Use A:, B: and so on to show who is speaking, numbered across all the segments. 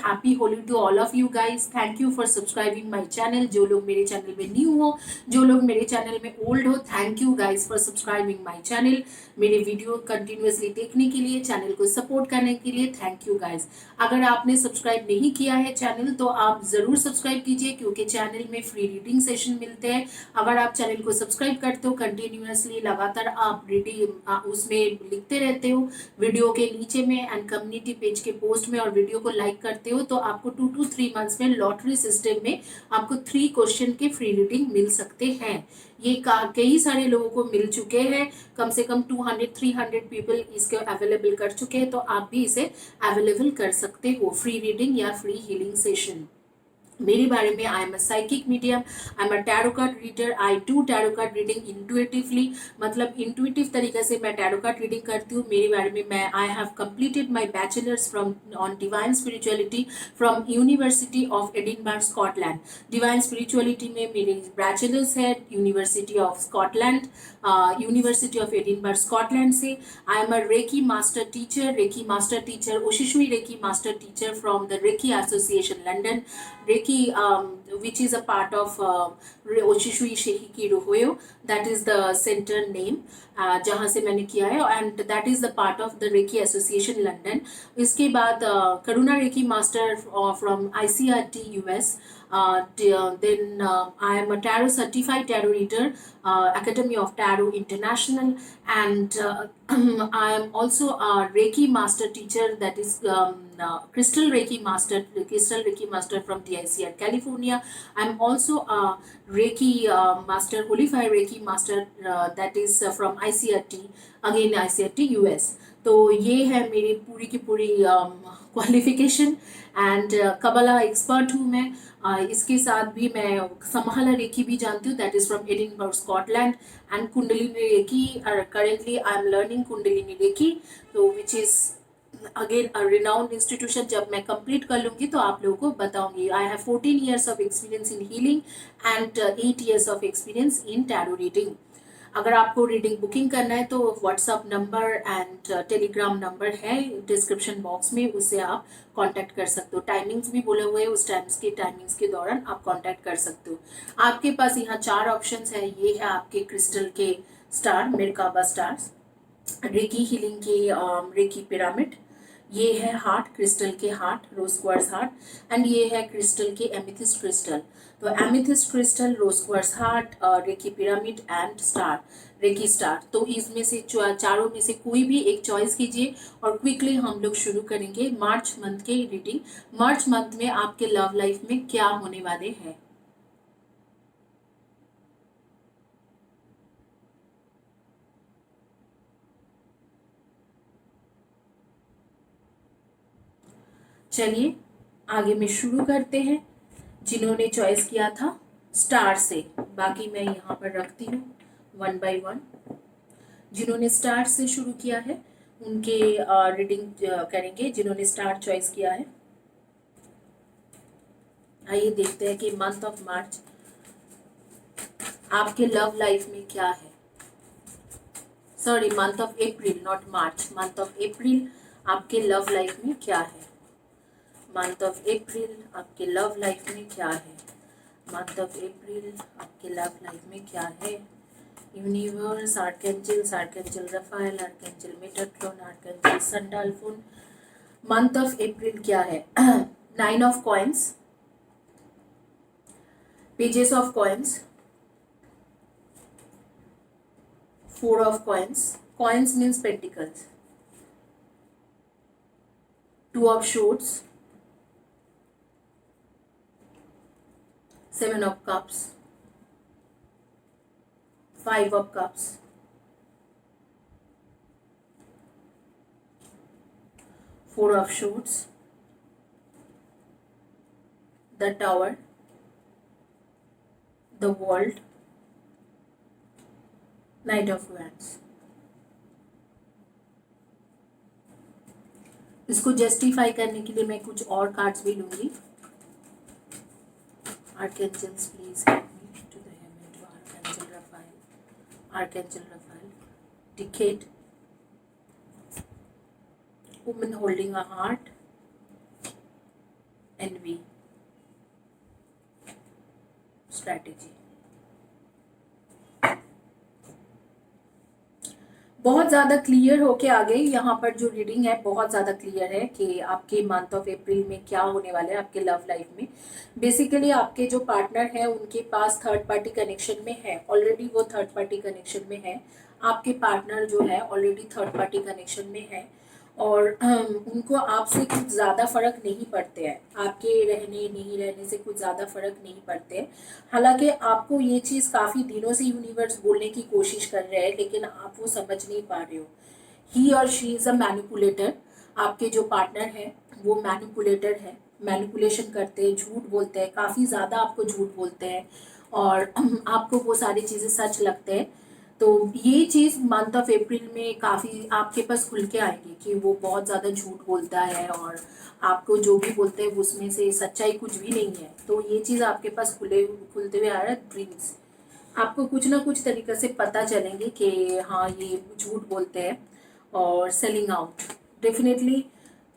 A: Happy Holi to all of you guys. Thank you for subscribing my channel. जो लोग मेरे channel में new हो, जो लोग मेरे चैनल में ओल्ड हो, thank you guys for subscribing my channel. मेरे वीडियो कंटिन्यूअसली देखने के लिए, चैनल को सपोर्ट करने के लिए थैंक यू गाइस। अगर आपने सब्सक्राइब नहीं किया है चैनल तो आप ज़रूर सब्सक्राइब कीजिए, क्योंकि चैनल में फ्री रीडिंग सेशन मिलते हैं। अगर आप चैनल को सब्सक्राइब करते हो कंटिन्यूअसली, लगातार आप रीडिंग उसमें लिखते रहते हो वीडियो के नीचे में एंड कम्युनिटी पेज के पोस्ट में, और वीडियो को लाइक करते हो, तो आपको 2 to 3 मंथ्स में लॉटरी सिस्टम में आपको 3 क्वेश्चन के फ्री रीडिंग मिल सकते हैं। ये कई सारे लोगों को मिल चुके हैं, कम से कम 200-300 पीपल इसके अवेलेबल कर चुके हैं, तो आप भी इसे अवेलेबल कर सकते हो, फ्री रीडिंग या फ्री हीलिंग सेशन। मेरे बारे में, आई am a psychic medium, I am a tarot card reader, I do tarot card reading intuitively, मतलब इंट्यूटिव तरीके से मैं टैरो कार्ड रीडिंग करती हूँ। मेरे बारे में, मैं I have completed my bachelors from on divine spirituality from university of Edinburgh Scotland. Divine spirituality में मेरे बैचलर्स है university of Scotland, university of Edinburgh Scotland से। I am a Reiki master teacher, Reiki master teacher, ओशिशुई Reiki master teacher from the Reiki association London, Reiki, which is a part of Oshishui Sheiki Rohoyo, that is the center name जहाँ से मैंने किया है, and that is the part of the Reiki association London. इसके बाद Karuna Reiki master from ICRT US, then I am a tarot certified tarot reader, Academy of Tarot International, and I am also a Reiki master teacher, that is Crystal Reiki master from TICR California. I am also a Reiki master, Holy Fire Reiki master, that is from ICRT, again ICRT US. तो ये है मेरी पूरी की पूरी qualification, and कबला expert हूँ मैं। इसके साथ भी मैं समहाला रेकी भी जानती हूँ, that is from Edinburgh Scotland, and Kundalini Reiki, currently I am learning Kundalini Reiki, तो which is again a renowned institution. जब मैं कंप्लीट कर लूँगी तो आप लोगों को बताऊँगी। I have 14 years of experience in healing and 8 years of experience in tarot reading. अगर आपको रीडिंग बुकिंग करना है तो WhatsApp number and Telegram number है डिस्क्रिप्शन बॉक्स में, उससे आप कांटेक्ट कर सकते हो। टाइमिंग्स भी बोले हुए हैं, उस टाइमिंग्स के दौरान आप कांटेक्ट कर सकते हो। आपके पास यहाँ 4 ऑप्शंस है। ये है आपके क्रिस्टल के star, merkaba stars, reiki healing के रेकी पिरामिड, ये है हार्ट, क्रिस्टल के heart, rose quartz heart, and ये है क्रिस्टल के एमिथिस्ट क्रिस्टल। तो amethyst crystal, rose quartz heart, reiki pyramid and star, reiki star. तो इसमें से चारों में से कोई भी एक चॉइस कीजिए, और क्विकली हम लोग शुरू करेंगे मार्च मंथ के रीडिंग। मार्च मंथ में आपके लव लाइफ में क्या होने वाले हैं। चलिए आगे में शुरू करते हैं। जिन्होंने चॉइस किया था स्टार से, बाकी मैं यहाँ पर रखती हूँ 1 by 1। जिन्होंने स्टार से शुरू किया है उनके रीडिंग करेंगे, जिन्होंने स्टार चॉइस किया है। आइए देखते हैं कि मंथ ऑफ मार्च आपके लव लाइफ में क्या है। Sorry, month of April, not March, month of अप्रैल आपके लव लाइफ में क्या है। मंथ ऑफ अप्रैल आपके लव लाइफ में क्या है। मंथ ऑफ अप्रैल आपके लव लाइफ में क्या है। Universe, archangel Raphael, archangel Metatron, archangel Sandalphon. Month of April क्या है। 9 of coins, pages of coins, 4 of coins, coins means pentacles, 2 of swords, 7 of cups, 5 of cups, 4 of swords, the tower, the world, Knight of Wands। इसको justify करने के लिए मैं कुछ और cards भी लूंगी। Archangels, please help me to the heaven to Archangel Raphael, Archangel Raphael, Decade, woman holding a heart, envy strategy. बहुत ज़्यादा क्लियर होके आ गई यहाँ पर। जो रीडिंग है बहुत ज़्यादा क्लियर है कि आपके मंथ ऑफ अप्रैल में क्या होने वाला है आपके लव लाइफ में। बेसिकली आपके जो पार्टनर है उनके पास थर्ड पार्टी कनेक्शन में है, ऑलरेडी वो थर्ड पार्टी कनेक्शन में है। आपके पार्टनर जो है ऑलरेडी थर्ड पार्टी कनेक्शन में है और उनको आपसे कुछ ज़्यादा फर्क नहीं पड़ते हैं, आपके रहने नहीं रहने से कुछ ज़्यादा फर्क नहीं पड़ते हैं। हालांकि आपको ये चीज़ काफ़ी दिनों से यूनिवर्स बोलने की कोशिश कर रहे हैं लेकिन आप वो समझ नहीं पा रहे हो। ही और शी इज़ अ मैनिपुलेटर। आपके जो पार्टनर है वो मैनिपुलेटर है, मैनिपुलेशन करते हैं, झूठ बोलते हैं, काफ़ी ज़्यादा आपको झूठ बोलते हैं और आपको वो सारी चीज़ें सच लगते हैं। तो ये चीज़ मंथ ऑफ अप्रैल में काफ़ी आपके पास खुल के आएगी कि वो बहुत ज़्यादा झूठ बोलता है और आपको जो भी बोलते हैं उसमें से सच्चाई कुछ भी नहीं है। तो ये चीज़ आपके पास खुलते हुए आ रहा है। ड्रीम्स आपको कुछ ना कुछ तरीके से पता चलेंगे कि हाँ ये झूठ बोलते हैं। और सेलिंग आउट डेफिनेटली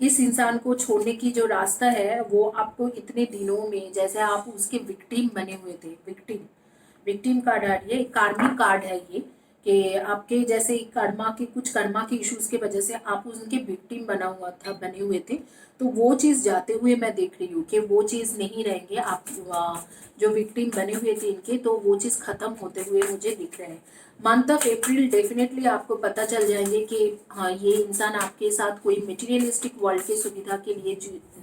A: इस इंसान को छोड़ने की जो रास्ता है वो आपको इतने दिनों में, जैसे आप उसके विक्टिम बने हुए थे, विक्टिम विक्टिम कार्ड आ रही है, कार्मिक कार्ड है ये कि आपके जैसे कर्मा के कुछ कर्मा के इश्यूज के वजह से आप उनके विक्टिम बना हुआ था, बने हुए थे। तो वो चीज़ जाते हुए मैं देख रही हूँ कि वो चीज़ नहीं रहेंगे। आप जो विक्टिम बने हुए थे इनके, तो वो चीज़ खत्म होते हुए मुझे दिख रहे हैं। मंथ ऑफ अप्रैल डेफिनेटली आपको पता चल जाएंगे कि हाँ ये इंसान आपके साथ कोई मटेरियलिस्टिक वर्ल्ड की सुविधा के लिए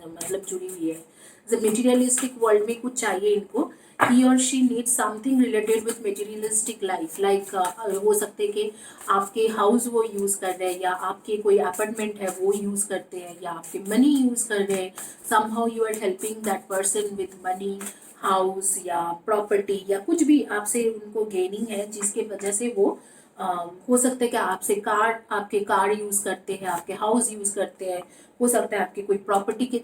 A: मतलब जुड़ी हुई है। मटेरियलिस्टिक वर्ल्ड में कुछ चाहिए इनको। ही और she need something related with materialistic life, like हो सकते कि आपके हाउस वो यूज़ कर रहे हैं या आपके कोई अपार्टमेंट है वो यूज़ करते हैं या आपके मनी यूज़ कर रहे हैं। Somehow you are helping that person with money, house या प्रॉपर्टी या कुछ भी आपसे उनको गेनिंग है जिसके वजह से वो हो सकता है कि आपसे आपके कार यूज़ करते हैं, आपके हाउस यूज़ करते हैं। हो सकता है आपके कोई प्रॉपर्टी के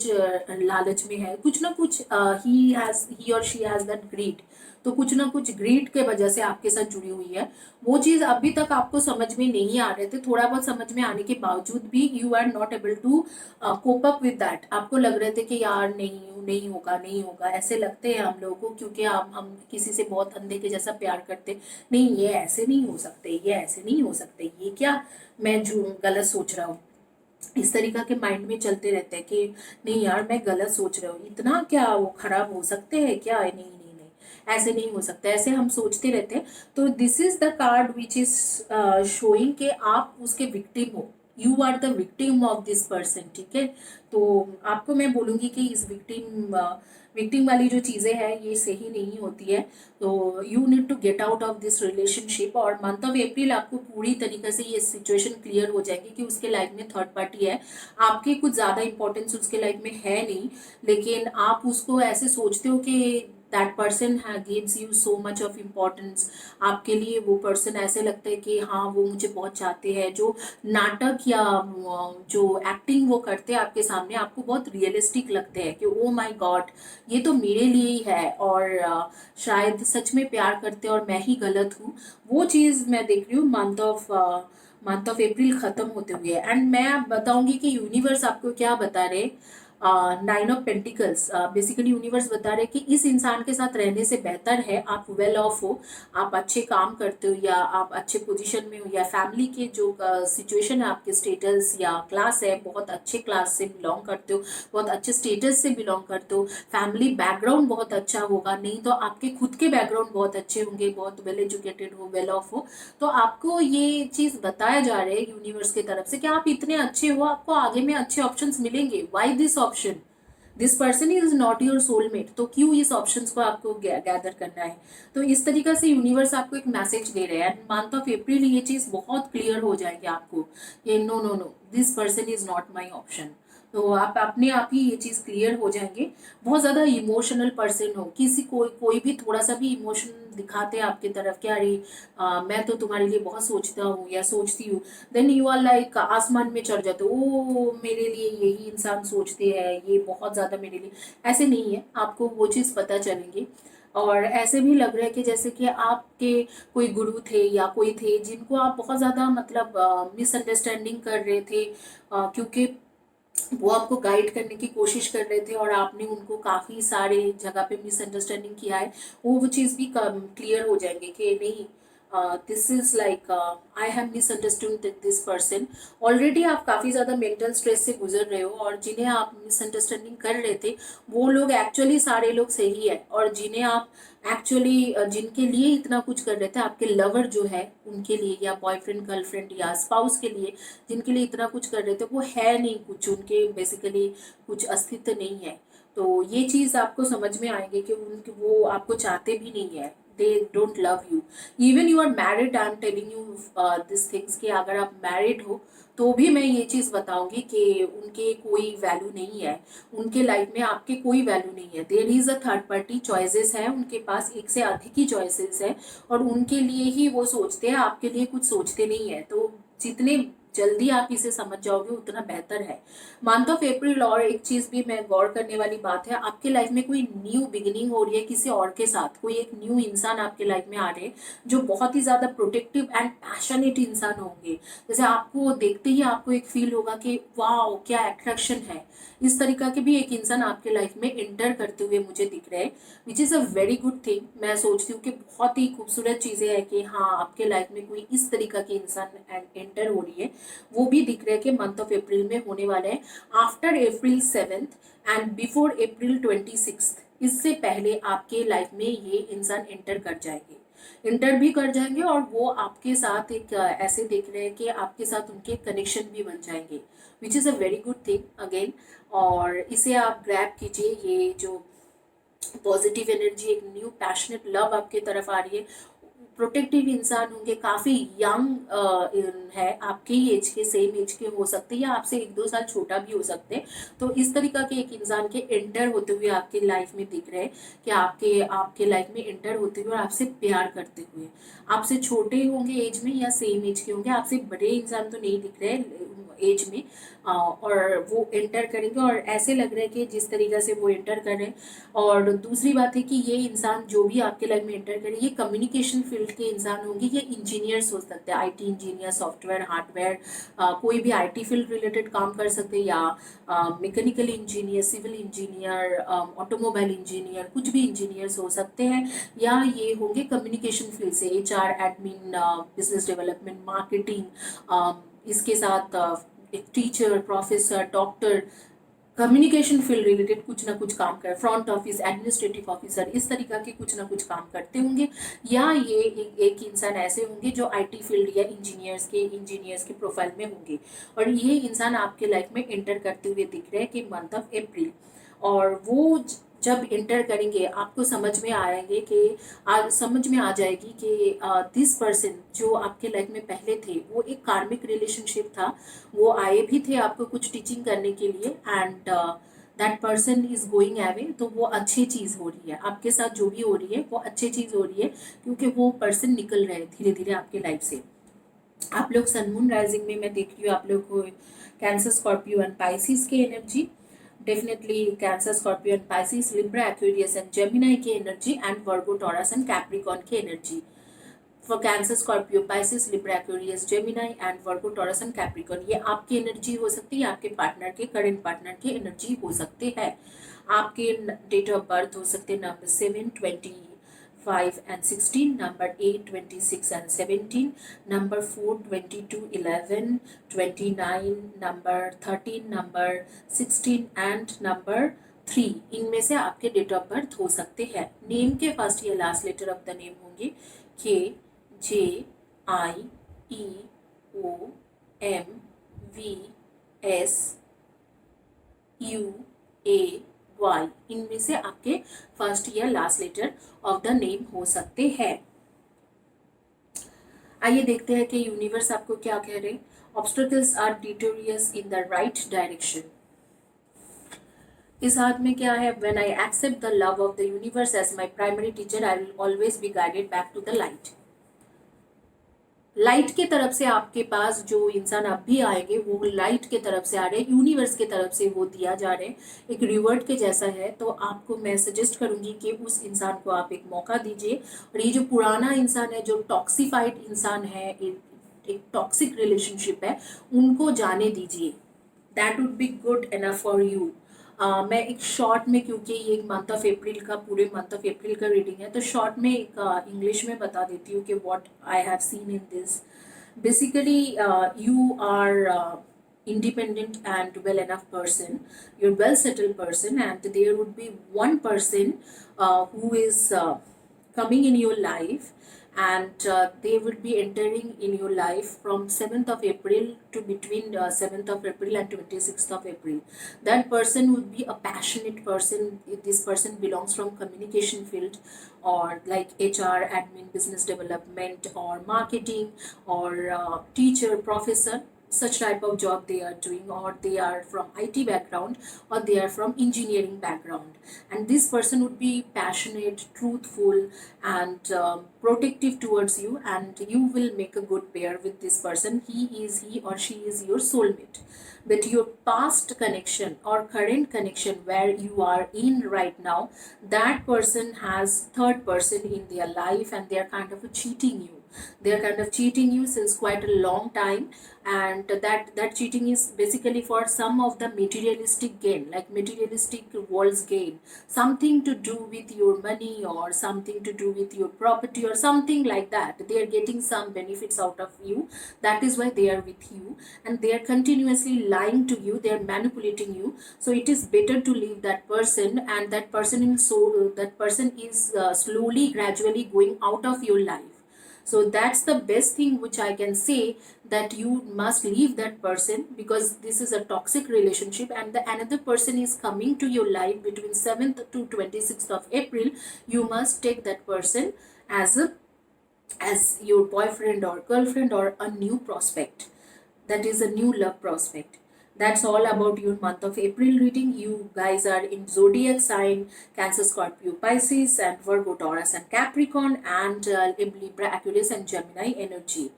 A: लालच में है, कुछ ना कुछ ही और शी हैज़ दैट ग्रीड। तो कुछ ना कुछ ग्रीड के वजह से आपके साथ जुड़ी हुई है। वो चीज़ अभी तक आपको समझ में नहीं आ रहे थे, थोड़ा बहुत समझ में आने के बावजूद भी you are not able to cope up with that. आपको लग रहे थे कि यार नहीं नहीं होगा नहीं होगा, ऐसे लगते हैं हम लोगों को क्योंकि हम किसी से बहुत अंधे के जैसा प्यार करते। नहीं ये ऐसे नहीं हो सकते, ये ऐसे नहीं हो सकते, ये क्या मैं जो गलत सोच रहा हूँ। इस तरीका के माइंड में चलते रहते हैं कि नहीं यार मैं गलत सोच रहा हूँ, इतना क्या वो खराब हो सकते हैं क्या, नहीं नहीं नहीं ऐसे नहीं हो सकता, ऐसे हम सोचते रहते हैं। तो this is the card which is showing कि आप उसके विक्टिम हो, you are the victim of this person. ठीक है, तो आपको मैं बोलूँगी कि इस विक्टिम वाली जो चीज़ें हैं ये सही नहीं होती है। तो you need to get out of this relationship. और मंथ ऑफ अप्रैल आपको पूरी तरीके से ये सिचुएशन क्लियर हो जाएगी कि उसके लाइफ में थर्ड पार्टी है। आपके कुछ ज़्यादा इंपॉर्टेंस उसके लाइफ में है नहीं, लेकिन आप उसको ऐसे सोचते हो कि that person gives you so much of importance. आपके लिए वो पर्सन ऐसे लगता है कि हाँ वो मुझे बहुत चाहते हैं। जो नाटक या जो एक्टिंग वो करते हैं आपके सामने आपको बहुत रियलिस्टिक लगते हैं कि ओ माय गॉड ये तो मेरे लिए ही है और शायद सच में प्यार करते हैं और मैं ही गलत हूँ। वो चीज़ मैं देख रही हूँ मंथ ऑफ अप्रैल खत्म होते हुए। एंड मैं बताऊंगी कि यूनिवर्स आपको क्या बता रहे। Nine of pentacles basically universe बता रहे कि इस इंसान के साथ रहने से बेहतर है आप वेल ऑफ हो, आप अच्छे काम करते हो या आप अच्छे पोजीशन में हो या फैमिली के जो सिचुएशन है आपके स्टेटस या क्लास है बहुत अच्छे क्लास से बिलोंग करते हो, बहुत अच्छे स्टेटस से बिलोंग करते हो, फैमिली बैकग्राउंड बहुत अच्छा होगा, नहीं तो आपके खुद के बैकग्राउंड बहुत अच्छे होंगे, बहुत वेल एजुकेटेड हो, वेल ऑफ हो। तो आपको ये चीज़ बताया जा रहा है यूनिवर्स की तरफ से कि आप इतने अच्छे हो, आपको आगे में अच्छे ऑप्शंस मिलेंगे। Why this option, this person is not your soulmate, तो क्यों इस ऑप्शंस को आपको गैदर करना है। तो इस तरीका से यूनिवर्स आपको एक मैसेज दे रहे हैं। मंथ ऑफ अप्रैल ये चीज़ बहुत क्लियर हो जाएगी आपको कि no no no this person is not my option. तो आप अपने आप ही ये चीज़ क्लियर हो जाएंगे। बहुत ज़्यादा इमोशनल पर्सन हो, किसी कोई भी थोड़ा सा भी इमोशन दिखाते हैं आपकी तरफ कि अरे मैं तो तुम्हारे लिए बहुत सोचता हूँ या सोचती हूँ, देन यू आर लाइक आसमान में चढ़ जाते हो, ओ मेरे लिए यही इंसान सोचते हैं, ये बहुत ज़्यादा मेरे लिए। ऐसे नहीं है, आपको वो चीज़ पता चलेंगी। और ऐसे भी लग रहा है कि जैसे कि आपके कोई गुरु थे या कोई थे जिनको आप बहुत ज़्यादा मतलब मिसअंडरस्टैंडिंग कर रहे थे, क्योंकि वो आपको गाइड करने की कोशिश कर रहे थे और आपने उनको काफ़ी सारे जगह पे मिसअंडरस्टैंडिंग किया है, वो चीज़ भी क्लियर हो जाएंगे कि नहीं, this is like I have misunderstood this person. Already आप काफ़ी ज़्यादा मेंटल स्ट्रेस से गुजर रहे हो, और जिन्हें आप मिसअंडरस्टैंडिंग कर रहे थे वो लोग एक्चुअली सारे लोग सही है, और जिन्हें आप एक्चुअली जिनके लिए इतना कुछ कर रहे थे, आपके लवर जो है उनके लिए, या बॉयफ्रेंड गर्लफ्रेंड या स्पाउस के लिए जिनके लिए इतना कुछ कर रहे थे, वो है नहीं कुछ, उनके बेसिकली कुछ अस्तित्व नहीं है। तो ये चीज़ आपको समझ में आएगी कि उनके वो आपको चाहते भी नहीं है, they don't love you. Even you are married, I am telling you this things कि अगर आप मैरिड हो तो भी मैं ये चीज़ बताऊंगी कि उनके कोई वैल्यू नहीं है, उनके लाइफ में आपके कोई वैल्यू नहीं है। There is a third party, choices है उनके पास, एक से अधिक ही चॉइसेस है, और उनके लिए ही वो सोचते हैं, आपके लिए कुछ सोचते नहीं है। तो जितने जल्दी आप इसे समझ जाओगे उतना बेहतर है। मंथ ऑफ अप्रैल, और एक चीज भी मैं गौर करने वाली बात है, आपके लाइफ में कोई न्यू बिगिनिंग हो रही है किसी और के साथ, कोई एक न्यू इंसान आपके लाइफ में आ रहे हैं जो बहुत ही ज्यादा प्रोटेक्टिव एंड पैशनेट इंसान होंगे। जैसे आपको देखते ही आपको एक फील होगा कि वाह क्या अट्रैक्शन है, इस तरीका के भी एक इंसान आपके लाइफ में एंटर करते हुए मुझे दिख रहे हैं, which is a very good thing. मैं सोचती हूँ कि बहुत ही खूबसूरत चीज़ें हैं कि हाँ आपके लाइफ में कोई इस तरीका के इंसान एंटर हो रही है, वो भी दिख रहे हैं कि मंथ ऑफ अप्रैल में होने वाले हैं। आफ्टर अप्रैल 7 एंड बिफोर अप्रैल 26, इससे पहले आपके लाइफ में ये इंसान एंटर कर जाएंगे, इंटर भी कर जाएंगे, और वो आपके साथ एक ऐसे देख रहे हैं कि आपके साथ उनके कनेक्शन भी बन जाएंगे, which is a very good thing again. और इसे आप ग्रैब कीजिए, ये जो पॉजिटिव एनर्जी, एक न्यू पैशनेट लव आपके तरफ आ रही है, प्रोटेक्टिव इंसान होंगे, काफ़ी यंग है, आपके ही एज के, सेम एज के हो सकते हैं, या आपसे 1-2 साल छोटा भी हो सकते हैं। तो इस तरीका के एक इंसान के एंटर होते हुए आपके लाइफ में दिख रहे हैं कि आपके आपके लाइफ में एंटर होते हुए और आपसे प्यार करते हुए। आपसे छोटे होंगे एज में या सेम एज के होंगे, आपसे बड़े इंसान तो नहीं दिख रहे एज में, और वो एंटर करेंगे, और ऐसे लग रहा है कि जिस तरीका से वो एंटर कर रहे हैं। और दूसरी बात है कि ये इंसान जो भी आपके लाइफ में एंटर करे, ये कम्युनिकेशन फील्ड के इंसान होंगे, ये इंजीनियर्स हो सकते हैं, आईटी इंजीनियर, सॉफ्टवेयर, हार्डवेयर, कोई भी आईटी फील्ड रिलेटेड काम कर सकते हैं, या mechanical engineer, civil engineer, automobile engineer, कुछ भी इंजीनियर्स हो सकते हैं, या ये होंगे कम्युनिकेशन फील्ड से, HR, admin, business development, marketing, इसके साथ एक teacher, professor, doctor, communication field related कुछ ना कुछ काम कर, फ्रंट ऑफिस, एडमिनिस्ट्रेटिव ऑफिसर, इस तरीका के कुछ ना कुछ काम करते होंगे। या ये एक इंसान ऐसे होंगे जो आईटी फील्ड या इंजीनियर्स के प्रोफाइल में होंगे, और ये इंसान आपके लाइफ में एंटर करते हुए दिख रहे हैं कि मंथ ऑफ अप्रैल। और वो जब इंटर करेंगे आपको समझ में आएंगे कि समझ में आ जाएगी कि दिस पर्सन जो आपके लाइफ में पहले थे वो एक कार्मिक रिलेशनशिप था, वो आए भी थे आपको कुछ टीचिंग करने के लिए, and that person is going away. तो वो अच्छी चीज़ हो रही है आपके साथ, जो भी हो रही है वो अच्छी चीज़ हो रही है, क्योंकि वो पर्सन निकल रहे हैं धीरे धीरे आपके लाइफ से। आप लोग सन मून राइजिंग में मैं देख रही हूँ आप लोग को कैंसर, स्कॉर्पियो एंड पाइसिस की energy, definitely Cancer, Scorpio and Pisces, Libra, Aquarius and Gemini की energy, and Virgo, Taurus and Capricorn की energy. For Cancer, Scorpio, Pisces, Libra, Aquarius, Gemini and Virgo, Taurus and Capricorn, ये आपकी energy हो सकती है, आपके partner के, current partner की एनर्जी हो सकती है। आपके डेट ऑफ बर्थ हो सकते हैं number 7, 25 and 16, number 8, 26 and 17, number 4, 22, 11, 29, number 13, number 16 and number 3, इनमें से आपके डेट ऑफ बर्थ हो सकते हैं। नेम के फर्स्ट या last letter of the name होंगे KJIEOMVSUAY, इनमें से आपके फर्स्ट या last letter of the name हो सकते हैं। आइए देखते हैं कि यूनिवर्स आपको क्या कह रहे हैं। Obstacles are detours in the right direction. इस हाथ में क्या है? When I accept the love of the universe as my primary teacher, I will always be guided back to the light. Light के तरफ से आपके पास जो इंसान अब भी आएंगे वो लाइट के तरफ से आ रहे हैं, यूनिवर्स के तरफ से वो दिया जा रहे हैं, एक रिवर्ट के जैसा है। तो आपको मैं सजेस्ट करूंगी कि उस इंसान को आप एक मौका दीजिए, और ये जो पुराना इंसान है, जो टॉक्सिफाइड इंसान है, एक टॉक्सिक रिलेशनशिप है, उनको जाने दीजिए। That would be good enough for you. मैं एक शॉर्ट में, क्योंकि ये एक मंथ ऑफ अप्रैल का, पूरे मंथ ऑफ अप्रैल का रीडिंग है, तो शॉर्ट में एक इंग्लिश में बता देती हूँ कि what I have seen in this. Basically, you are independent and well enough person, you're well settled person, and there would be one person who is coming in your life, and they would be entering in your life from 7th of April to between 7th of April and 26th of April. That person would be a passionate person. This person belongs from communication field, or like HR, admin, business development, or marketing, or teacher, professor, such type of job they are doing, or they are from IT background, or they are from engineering background. And this person would be passionate, truthful, and protective towards you, and you will make a good pair with this person. He or she is your soulmate. But your past connection or current connection where you are in right now, that person has third person in their life, and they are kind of cheating you. They are kind of cheating you since quite a long time, and that cheating is basically for some of the materialistic gain, like materialistic world's gain, something to do with your money, or something to do with your property, or something like that. They are getting some benefits out of you. That is why they are with you, and they are continuously lying to you, they are manipulating you. So it is better to leave that person, and that person is slowly, gradually going out of your life. So that's the best thing which I can say, that you must leave that person, because this is a toxic relationship, and the another person is coming to your life between 7th to 26th of April. You must take that person as a as your boyfriend or girlfriend, or a new prospect. That is a new love prospect. That's all about your month of April reading. You guys are in zodiac sign Cancer, Scorpio, Pisces, and Virgo, Taurus, and Capricorn, and Libra, Aquarius, and Gemini energy.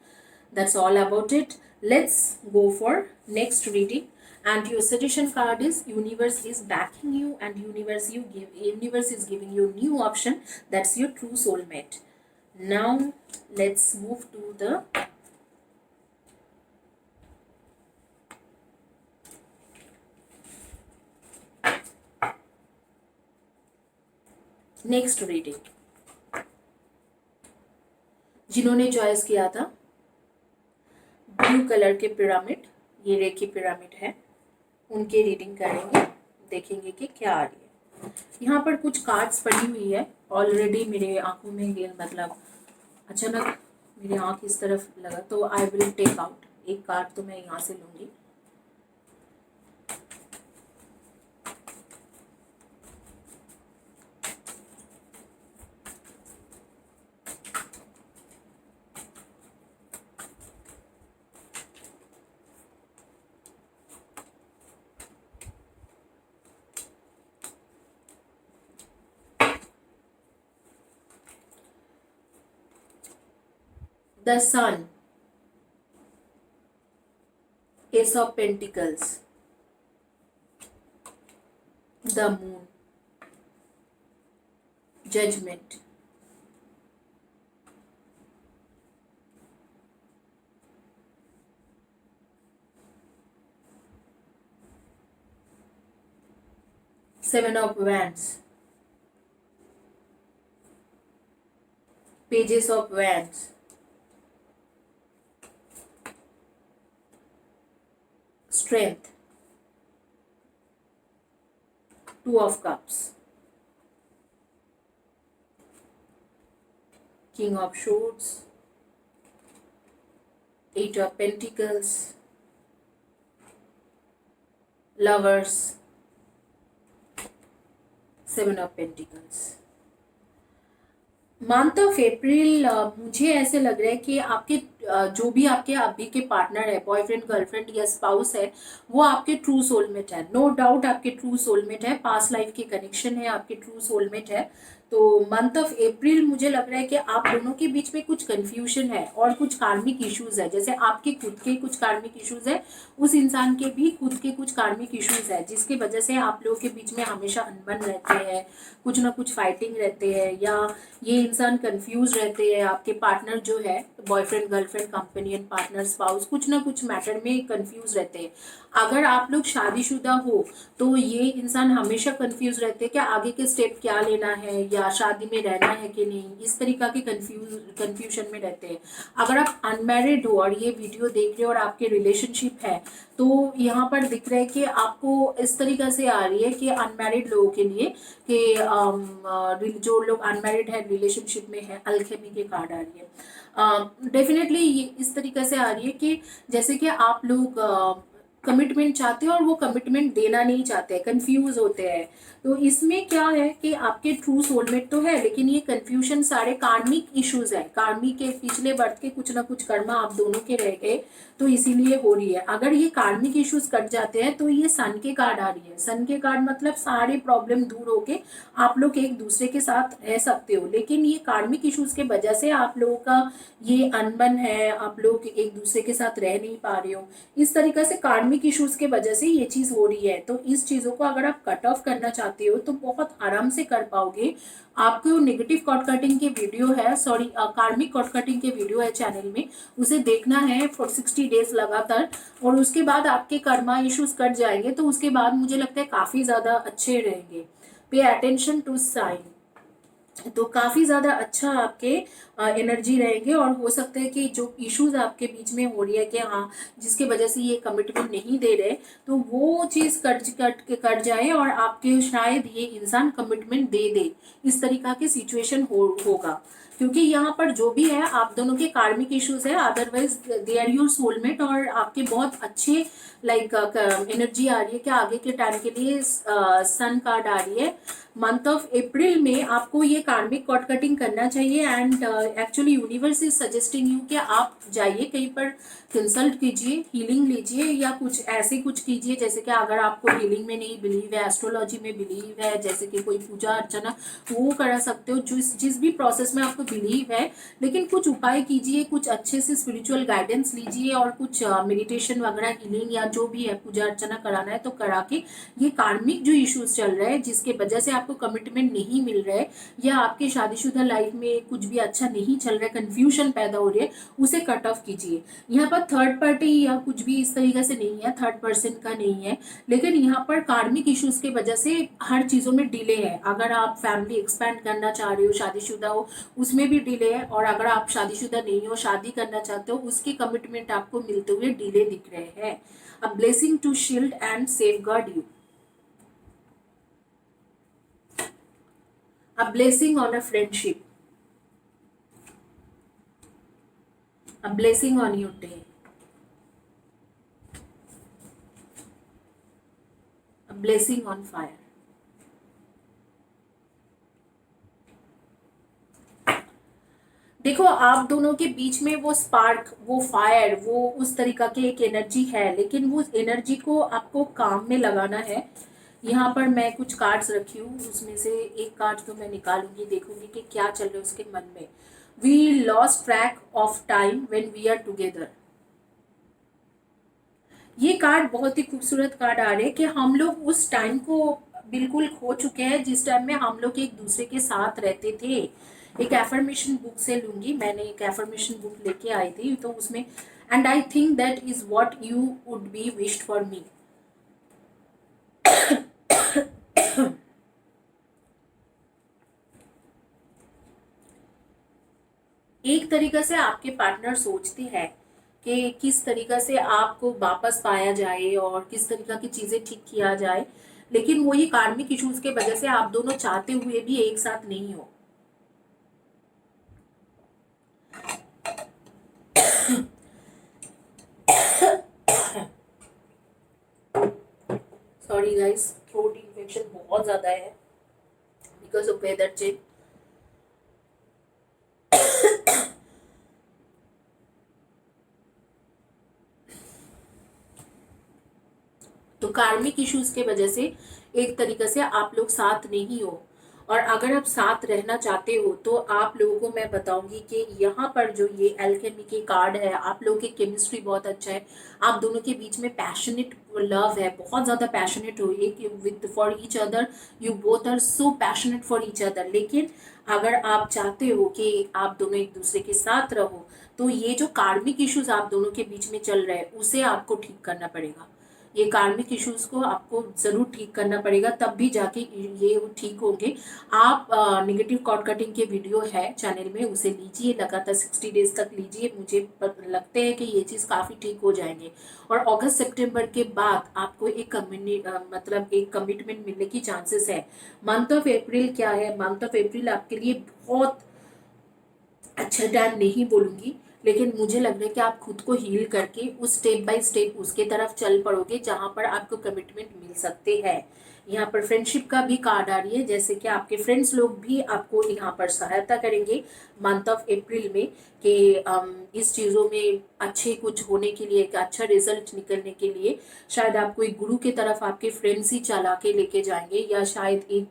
A: That's all about it. Let's go for next reading. And your suggestion card is universe is backing you, and universe is giving you new option. That's your true soulmate. Now let's move to the next reading. जिन्होंने choice किया था blue colour के pyramid, ये recce pyramid है, उनके reading करेंगे, देखेंगे कि क्या आ रही है। यहाँ पर कुछ कार्ड्स पड़ी हुई है ऑलरेडी मेरे आंखों में, ये मतलब अचानक मेरी आंख इस तरफ लगा, तो आई विल टेक आउट एक कार्ड, तो मैं यहाँ से लूँगी। The Sun, Ace of Pentacles, the Moon, Judgment, Seven of Wands, Pages of Wands, Strength, Two of Cups, King of Swords, Eight of Pentacles, Lovers, Seven of Pentacles। Month of अप्रैल मुझे ऐसे लग रहा है कि आपके जो भी आपके अभी के पार्टनर है, बॉयफ्रेंड, गर्लफ्रेंड या स्पाउस है, वो आपके ट्रू सोलमेट है। नो डाउट आपके ट्रू सोलमेट है, पास्ट लाइफ के कनेक्शन है, आपके ट्रू सोलमेट है। तो मंथ ऑफ अप्रैल मुझे लग रहा है कि आप दोनों के बीच में कुछ कंफ्यूजन है और कुछ कार्मिक इश्यूज है। जैसे आपके खुद के कुछ कार्मिक इश्यूज है, उस इंसान के भी खुद के कुछ कार्मिक इश्यूज है, जिसकी वजह से आप लोगों के बीच में हमेशा अनबन रहते हैं, कुछ ना कुछ फाइटिंग रहते हैं, या ये इंसान कंफ्यूज रहते हैं। आपके पार्टनर जो है, boyfriend, girlfriend, companion, partner, spouse, कुछ ना कुछ मैटर में कंफ्यूज रहते हैं। अगर आप लोग शादीशुदा हो तो ये इंसान हमेशा कंफ्यूज रहते हैं कि आगे के स्टेप क्या लेना है, या शादी में रहना है कि नहीं, इस तरीका के कंफ्यूजन में रहते हैं। अगर आप अनमैरिड हो और ये वीडियो देख रहे हो और आपके रिलेशनशिप है, तो यहाँ पर दिख रहा है कि आपको इस तरीका से आ रही है कि अनमैरिड लोगों के लिए कि जो लोग अनमैरिड है, रिलेशनशिप में है, अल्केमी के कार्ड आ रही है। डेफिनेटली ये इस तरीके से आ रही है कि जैसे कि आप लोग कमिटमेंट चाहते हैं और वो कमिटमेंट देना नहीं चाहते, कंफ्यूज होते हैं। तो इसमें क्या है कि आपके ट्रू सोलमेट तो है, लेकिन ये कंफ्यूजन सारे कार्मिक इश्यूज है, कार्मिक के पिछले बर्थ के कुछ ना कुछ कर्मा आप दोनों के रह गए, तो इसीलिए हो रही है। अगर ये कार्मिक इश्यूज कट जाते हैं तो ये सन के कार्ड आ रही है। सन के कार्ड मतलब सारे प्रॉब्लम दूर होके आप लोग एक दूसरे के साथ रह सकते हो। लेकिन ये कार्मिक इश्यूज के वजह से आप लोगों का ये अनबन है, आप लोग एक दूसरे के साथ रह नहीं पा रहे हो, इस तरीके से कार्मिक इश्यूज के वजह से ये चीज हो रही है। तो इस चीजों को अगर आप कट ऑफ करना चाहते हो तो बहुत आराम से कर पाओगे। आपको नेगेटिव कॉर्ड कटिंग के वीडियो है, सॉरी कार्मिक कॉर्ड कटिंग के वीडियो है चैनल में, उसे देखना है फॉर 60 डेज लगातार, और उसके बाद आपके कर्मा इश्यूज कट जाएंगे। तो उसके बाद मुझे लगता है काफी ज्यादा अच्छे रहेंगे। पे अटेंशन टू साइन, तो काफी ज्यादा अच्छा आपके एनर्जी रहेंगे। और हो सकता है कि जो इश्यूज आपके बीच में हो रही है कि हाँ, जिसके वजह से ये कमिटमेंट नहीं दे रहे, तो वो चीज कट जाए और आपके शायद ये इंसान कमिटमेंट दे दे, इस तरीका की सिचुएशन होगा। क्योंकि यहाँ पर जो भी है आप दोनों के कार्मिक इश्यूज है, otherwise they are your soulmate, और आपके बहुत अच्छे लाइक एनर्जी आ रही है कि आगे के टाइम के लिए सन कार्ड आ रही है। मंथ ऑफ अप्रैल में आपको ये कार्मिक कॉर्ड कटिंग करना चाहिए। And actually universe is suggesting you कि आप जाइए कहीं पर कंसल्ट कीजिए, हीलिंग लीजिए, या कुछ ऐसे कुछ कीजिए। जैसे कि अगर आपको हीलिंग में नहीं बिलीव है, एस्ट्रोलॉजी में बिलीव है, जैसे कि कोई पूजा अर्चना, वो करा सकते हो, जिस भी प्रोसेस में आपको बिलीव है। लेकिन कुछ उपाय कीजिए, कुछ अच्छे से स्पिरिचुअल गाइडेंस लीजिए, और कुछ मेडिटेशन वगैरह, हीलिंग या जो भी है पूजा अर्चना कराना है तो करा के ये कार्मिक जो इश्यूज चल रहे हैं, जिसके वजह से आपको कमिटमेंट नहीं मिल रहा है, या आपके शादीशुदा लाइफ में कुछ भी अच्छा नहीं चल रहा है, कंफ्यूजन पैदा हो रही है, उसे कट ऑफ कीजिए। यहाँ पर थर्ड पार्टी या कुछ भी इस तरीके से नहीं है, थर्ड पर्सन का नहीं है, लेकिन यहाँ पर कार्मिक इश्यूज के वजह से हर चीजों में डिले है। अगर आप फैमिली एक्सपैंड करना चाह रहे हो, शादीशुदा हो, उसमें भी डिले है, और अगर आप शादीशुदा नहीं हो, शादी करना चाहते हो, उसके कमिटमेंट आपको मिलते हुए डिले दिख रहे हैं। A blessing to shield and safeguard you, a blessing on a friendship, a blessing on your day, a blessing on fire. देखो, आप दोनों के बीच में वो स्पार्क, वो फायर, वो उस तरीका की एक एनर्जी है, लेकिन वो एनर्जी को आपको काम में लगाना है। यहाँ पर मैं कुछ कार्ड्स रखी हूँ, उसमें से एक कार्ड तो मैं निकालूंगी, देखूंगी कि क्या चल रहा है उसके मन में। We lost track of time when we are together. ये कार्ड बहुत ही खूबसूरत कार्ड आ रहे हैं कि हम लोग उस टाइम को बिल्कुल खो चुके हैं जिस टाइम में हम लोग एक दूसरे के साथ रहते थे। एक एफर्मेशन बुक से लूंगी, मैंने एक एफर्मेशन बुक लेके आई थी, तो उसमें and I think that is what you would be wished for me. एक तरीका से आपके पार्टनर सोचते हैं कि किस तरीका से आपको वापस पाया जाए और किस तरीका की चीजें ठीक किया जाए, लेकिन वही कार्मिक इश्यूज के वजह से आप दोनों चाहते हुए भी एक साथ नहीं हो। सॉरी गाइस, थ्रोट इन्फेक्शन बहुत ज्यादा है बिकॉज ऑफ वेदर चेंज। तो कार्मिक इश्यूज के वजह से एक तरीके से आप लोग साथ नहीं हो, और अगर आप साथ रहना चाहते हो तो आप लोगों को मैं बताऊंगी कि यहाँ पर जो ये एल्केमी के कार्ड है, आप लोगों की केमिस्ट्री बहुत अच्छा है, आप दोनों के बीच में पैशनेट लव है, बहुत ज़्यादा पैशनेट हो एक with for each other, you both are so passionate for each other. लेकिन अगर आप चाहते हो कि आप दोनों एक दूसरे के साथ रहो तो ये जो कार्मिक इश्यूज आप दोनों के बीच में चल रहे हैं उसे आपको ठीक करना पड़ेगा। ये कार्मिक इश्यूज को आपको जरूर ठीक करना पड़ेगा, तब भी जाके ये ठीक होंगे। आप निगेटिव कॉर्ड कटिंग के वीडियो है चैनल में, उसे लीजिए, लगातार 60 डेज तक लीजिए, मुझे लगते हैं कि ये चीज़ काफ़ी ठीक हो जाएंगे। और अगस्त सितंबर के बाद आपको एक मतलब एक कमिटमेंट मिलने की चांसेस है। मंथ ऑफ अप्रैल क्या है, मंथ ऑफ अप्रैल आपके लिए बहुत अच्छा टाइम नहीं बोलूंगी, लेकिन मुझे लग रहा है कि आप खुद को हील करके उस स्टेप बाय स्टेप उसके तरफ चल पड़ोगे जहां पर आपको कमिटमेंट मिल सकते हैं। यहाँ पर फ्रेंडशिप का भी कार्ड आ रही है, जैसे कि आपके फ्रेंड्स लोग भी आपको यहाँ पर सहायता करेंगे मंथ ऑफ अप्रैल में कि इस चीज़ों में अच्छे कुछ होने के लिए, एक अच्छा रिजल्ट निकलने के लिए शायद आपको एक गुरु की तरफ आपके फ्रेंड्स ही चला के लेके जाएंगे, या शायद एक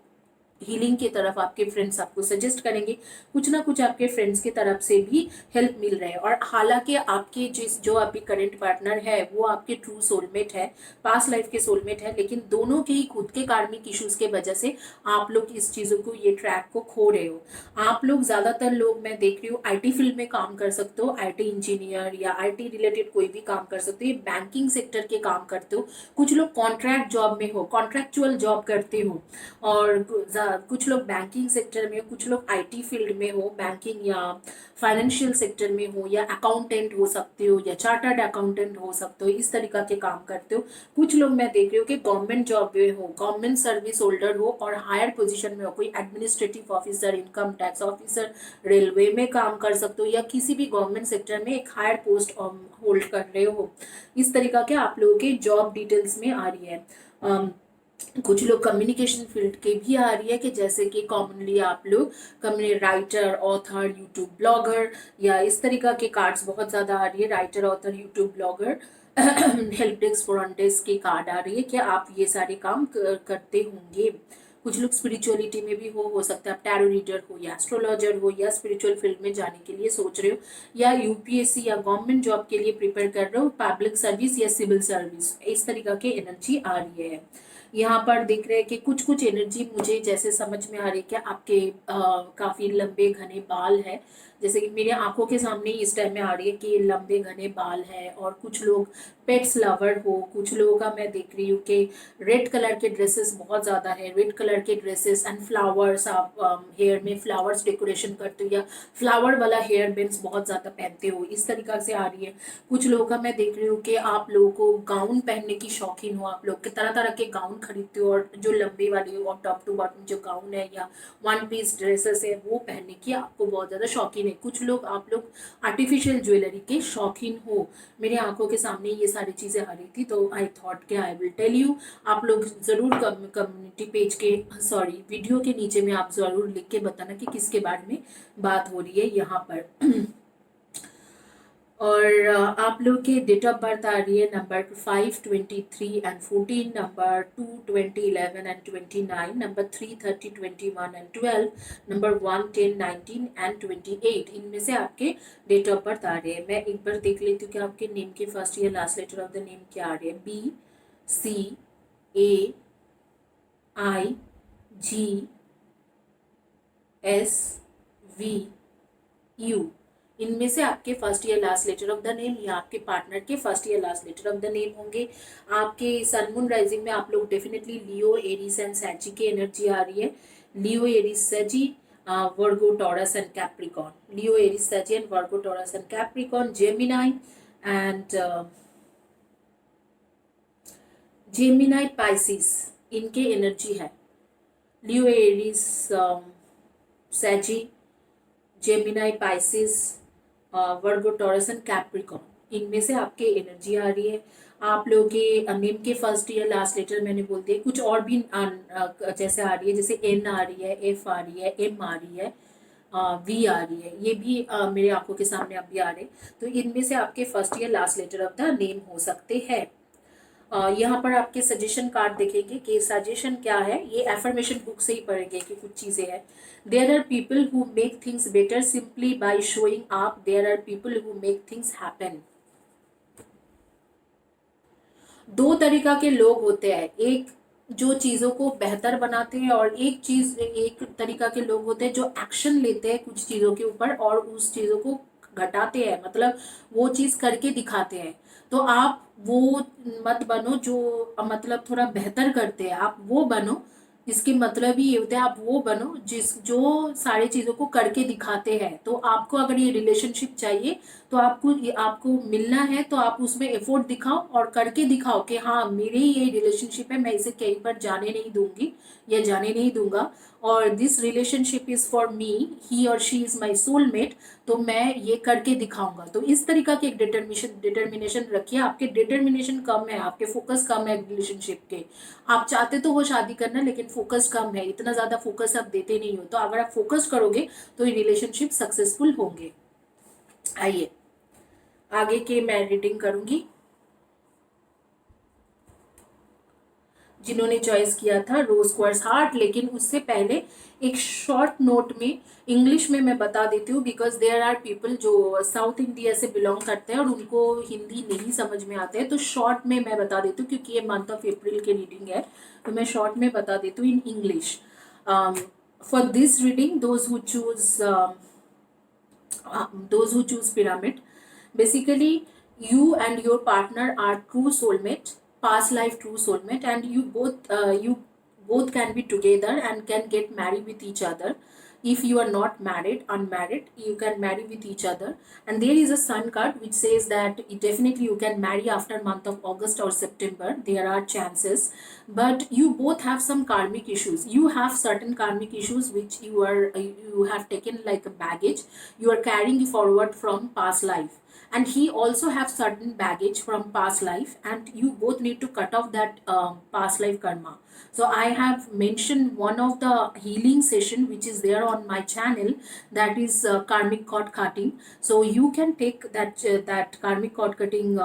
A: हीलिंग की तरफ आपके फ्रेंड्स आपको सजेस्ट करेंगे। कुछ ना कुछ आपके फ्रेंड्स की तरफ से भी हेल्प मिल रहा है। और हालांकि आपके जो अभी करंट पार्टनर है वो आपके ट्रू सोलमेट है, पास्ट लाइफ के सोलमेट है, लेकिन दोनों के ही खुद के कार्मिक इश्यूज के वजह से आप लोग इस चीज़ों को, ये ट्रैक को खो रहे हो। आप लोग ज़्यादातर लोग मैं देख रही हूँ आईटी फील्ड में काम कर सकते हो, आईटी इंजीनियर या आईटी रिलेटेड कोई भी काम कर सकते हो, बैंकिंग सेक्टर के काम करते हो, कुछ लोग कॉन्ट्रैक्ट जॉब में हो, कॉन्ट्रैक्चुअल जॉब करते हो, और कुछ लोग बैंकिंग सेक्टर में हो, कुछ लोग आईटी फील्ड में हो, बैंकिंग या फाइनेंशियल सेक्टर में हो, या अकाउंटेंट हो सकते हो, या चार्टर्ड अकाउंटेंट हो सकते हो, इस तरीका के काम करते हो। कुछ लोग मैं देख रही हूँ कि गवर्नमेंट जॉब में हो, गवर्नमेंट सर्विस होल्डर हो और हायर पोजीशन में हो, कोई administrative officer, income tax officer, railway में काम कर सकते हो, या किसी भी गवर्नमेंट सेक्टर में एक हायर पोस्ट होल्ड कर रहे हो। इस तरीका के आप लोगों के जॉब डिटेल्स में आ रही है। कुछ लोग कम्युनिकेशन फील्ड के भी आ रही है कि जैसे कि कॉमनली आप लोग राइटर, ऑथर, यूट्यूब ब्लॉगर, या इस तरीका के कार्ड्स बहुत ज़्यादा आ रही है, writer, author, YouTube blogger, help desk, front desk की कार्ड आ रही है कि आप ये सारे काम करते होंगे। कुछ लोग स्पिरिचुअलिटी में भी हो सकता है आप टैरो रीडर हो, या एस्ट्रोलॉजर हो, या स्पिरिचुअल फील्ड में जाने के लिए सोच रहे हो, या यूपीएससी या गवर्नमेंट जॉब के लिए प्रिपेयर कर रहे हो, पब्लिक सर्विस या सिविल सर्विस, इस तरीका की एनर्जी आ रही है। यहाँ पर दिख रहे हैं कि कुछ कुछ एनर्जी मुझे जैसे समझ में आ रही है कि आपके काफी लंबे घने बाल है, जैसे कि मेरे आंखों के सामने इस टाइम में आ रही है कि लंबे घने बाल है। और कुछ लोग पेट्स लवर हो, कुछ लोगों का मैं देख रही हूँ कि रेड कलर के ड्रेसेस बहुत ज़्यादा है, रेड कलर के ड्रेसेस एंड फ्लावर्स, आप हेयर में फ्लावर्स डेकोरेशन करते हो या फ्लावर वाला हेयर बैंड्स बहुत ज़्यादा पहनते हो, इस तरीका से आ रही है। कुछ लोगों का मैं देख रही हूँ कि आप लोगों को गाउन पहनने की शौकीन हो, आप लोग के तरह तरह के गाउन खरीदते हो, और जो लंबे वाले और टॉप टू बॉटम जो गाउन है या वन पीस ड्रेसेस है वो पहनने की आपको बहुत ज़्यादा शौकीन है। कुछ लोग, आप लोग आर्टिफिशियल ज्वेलरी के शौकीन हो। मेरे आंखों के सामने ये सारी चीज़ें आ रही थी, तो आई थॉट कि आई विल टेल यू। आप लोग ज़रूर कम्युनिटी पेज के, सॉरी, वीडियो के नीचे में आप ज़रूर लिख के बताना कि किसके बारे में बात हो रही है यहाँ पर। और आप लोग के डेट ऑफ बर्थ आ रही है number 5, 23 and 14, number 2, 20, 11 and 29, number 3, 30, 21 and 12, number 1, 10, 19 and 28। इनमें से आपके डेट ऑफ बर्थ आ रहे हैं। मैं एक बार देख लेती हूँ कि आपके नेम के फर्स्ट या last letter of the name क्या आ रहे हैं। B, C, A, I, G, S, V, U। इनमें से आपके फर्स्ट या last letter of the name या आपके पार्टनर के फर्स्ट या last letter of the name होंगे। आपके सन मून राइजिंग में आप लोग definitely Leo, Aries and Sagi की एनर्जी आ रही है। Leo, Aries, Sagi, Virgo, Taurus and Capricorn. Leo, Aries, Sagi and Virgo, Taurus and Capricorn. Gemini and Gemini, Pisces, इनके एनर्जी है। Leo, Aries, Sagi, Gemini, Pisces, Virgo, Taurus and Capricorn, इनमें से आपके energy आ रही है। आप लोगों के नेम के फर्स्ट या लास्ट लेटर मैंने बोल दिया। कुछ और भी जैसे आ रही है, जैसे N आ रही है, F आ रही है, M आ रही है, V आ रही है, ये भी मेरे आंखों के सामने अभी आ रहे हैं। तो इनमें से आपके फर्स्ट या last letter of the name हो सकते हैं। यहाँ पर आपके सजेशन कार्ड देखेंगे कि सजेशन क्या है, ये एफर्मेशन बुक से ही पढ़ेंगे कि कुछ चीज़ें हैं। There are people who make things better simply by showing up, there are people who make things happen. दो तरीका के लोग होते हैं, एक जो चीज़ों को बेहतर बनाते हैं और एक तरीका के लोग होते हैं जो एक्शन लेते हैं कुछ चीज़ों के ऊपर और उस चीज़ों को घटाते हैं, मतलब वो चीज़ करके दिखाते हैं। तो आप वो मत बनो जो मतलब थोड़ा बेहतर करते हैं, आप वो बनो। इसके मतलब ही ये होता है आप वो बनो जो सारी चीज़ों को करके दिखाते हैं। तो आपको अगर ये रिलेशनशिप चाहिए तो आपको मिलना है तो आप उसमें एफर्ट दिखाओ और करके दिखाओ कि हाँ मेरे ये रिलेशनशिप है, मैं इसे कहीं पर जाने नहीं दूंगी या जाने नहीं दूंगा, और this relationship is for me, he और शी इज माई सोलमेट। तो मैं ये करके दिखाऊंगा। तो इस तरीका की एक डिटर्मिनेशन रखिए। आपके डिटर्मिनेशन कम है, आपके फोकस कम है रिलेशनशिप के। आप चाहते तो वो शादी करना, लेकिन फोकस कम है, इतना ज्यादा फोकस आप देते नहीं हो। तो अगर आप फोकस करोगे तो ये रिलेशनशिप सक्सेसफुल होंगे। आइए आगे के मैं रीडिंग करूंगी। जिन्होंने चॉइस किया था रोज क्वार्ट्स हार्ट, लेकिन उससे पहले एक शॉर्ट नोट में इंग्लिश में मैं बता देती हूँ, बिकॉज देयर आर पीपल जो साउथ इंडिया से बिलोंग करते हैं और उनको हिंदी नहीं समझ में आते हैं। तो शॉर्ट में मैं बता देती हूँ क्योंकि ये मंथ ऑफ अप्रैल की रीडिंग है, तो मैं शॉर्ट में बता देती हूँ in English. For this reading those who choose pyramid, basically you and your partner are true soulmate, past life true soulmate, and you both can be together and can get married with each other. If you are not married, unmarried, you can marry with each other. And there is a sun card which says that definitely you can marry after month of August or September. There are chances, but you both have some karmic issues. You have certain karmic issues which you have taken like a baggage, you are carrying forward from past life, and he also have certain baggage from past life, and you both need to cut off that past life karma. So I have mentioned one of the healing session which is there on my channel, that is karmic cord cutting. So you can take that karmic cord cutting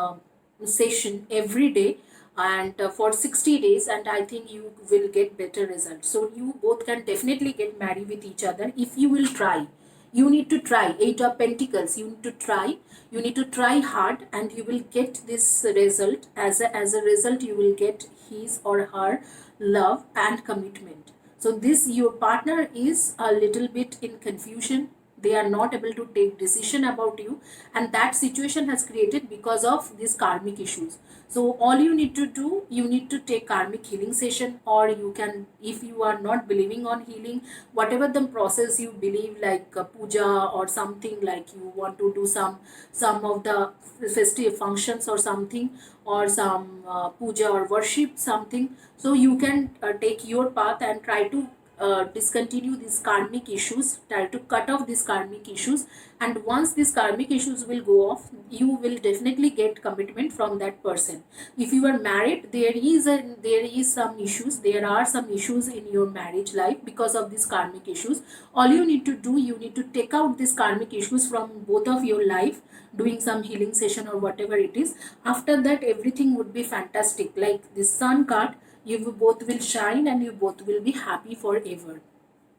A: session every day, and for 60 days, and I think you will get better results. So you both can definitely get married with each other if you will try. You need to try. Eight of Pentacles, you need to try. You need to try hard and you will get this result. As a result you will get his or her love and commitment. So this your partner is a little bit in confusion, they are not able to take decision about you, and that situation has created because of these karmic issues. So all you need to do, you need to take karmic healing session, or you can, if you are not believing on healing, whatever the process you believe, like puja or something, like you want to do some of the festive functions or something, or some puja or worship something. So you can take your path and try to discontinue these karmic issues, try to cut off these karmic issues, and once these karmic issues will go off, you will definitely get commitment from that person. If you are married, there is some issues, there are some issues in your marriage life because of these karmic issues. All you need to do, you need to take out these karmic issues from both of your life, doing some healing session or whatever it is. After that everything would be fantastic, like this sun card, you both will shine and you both will be happy forever.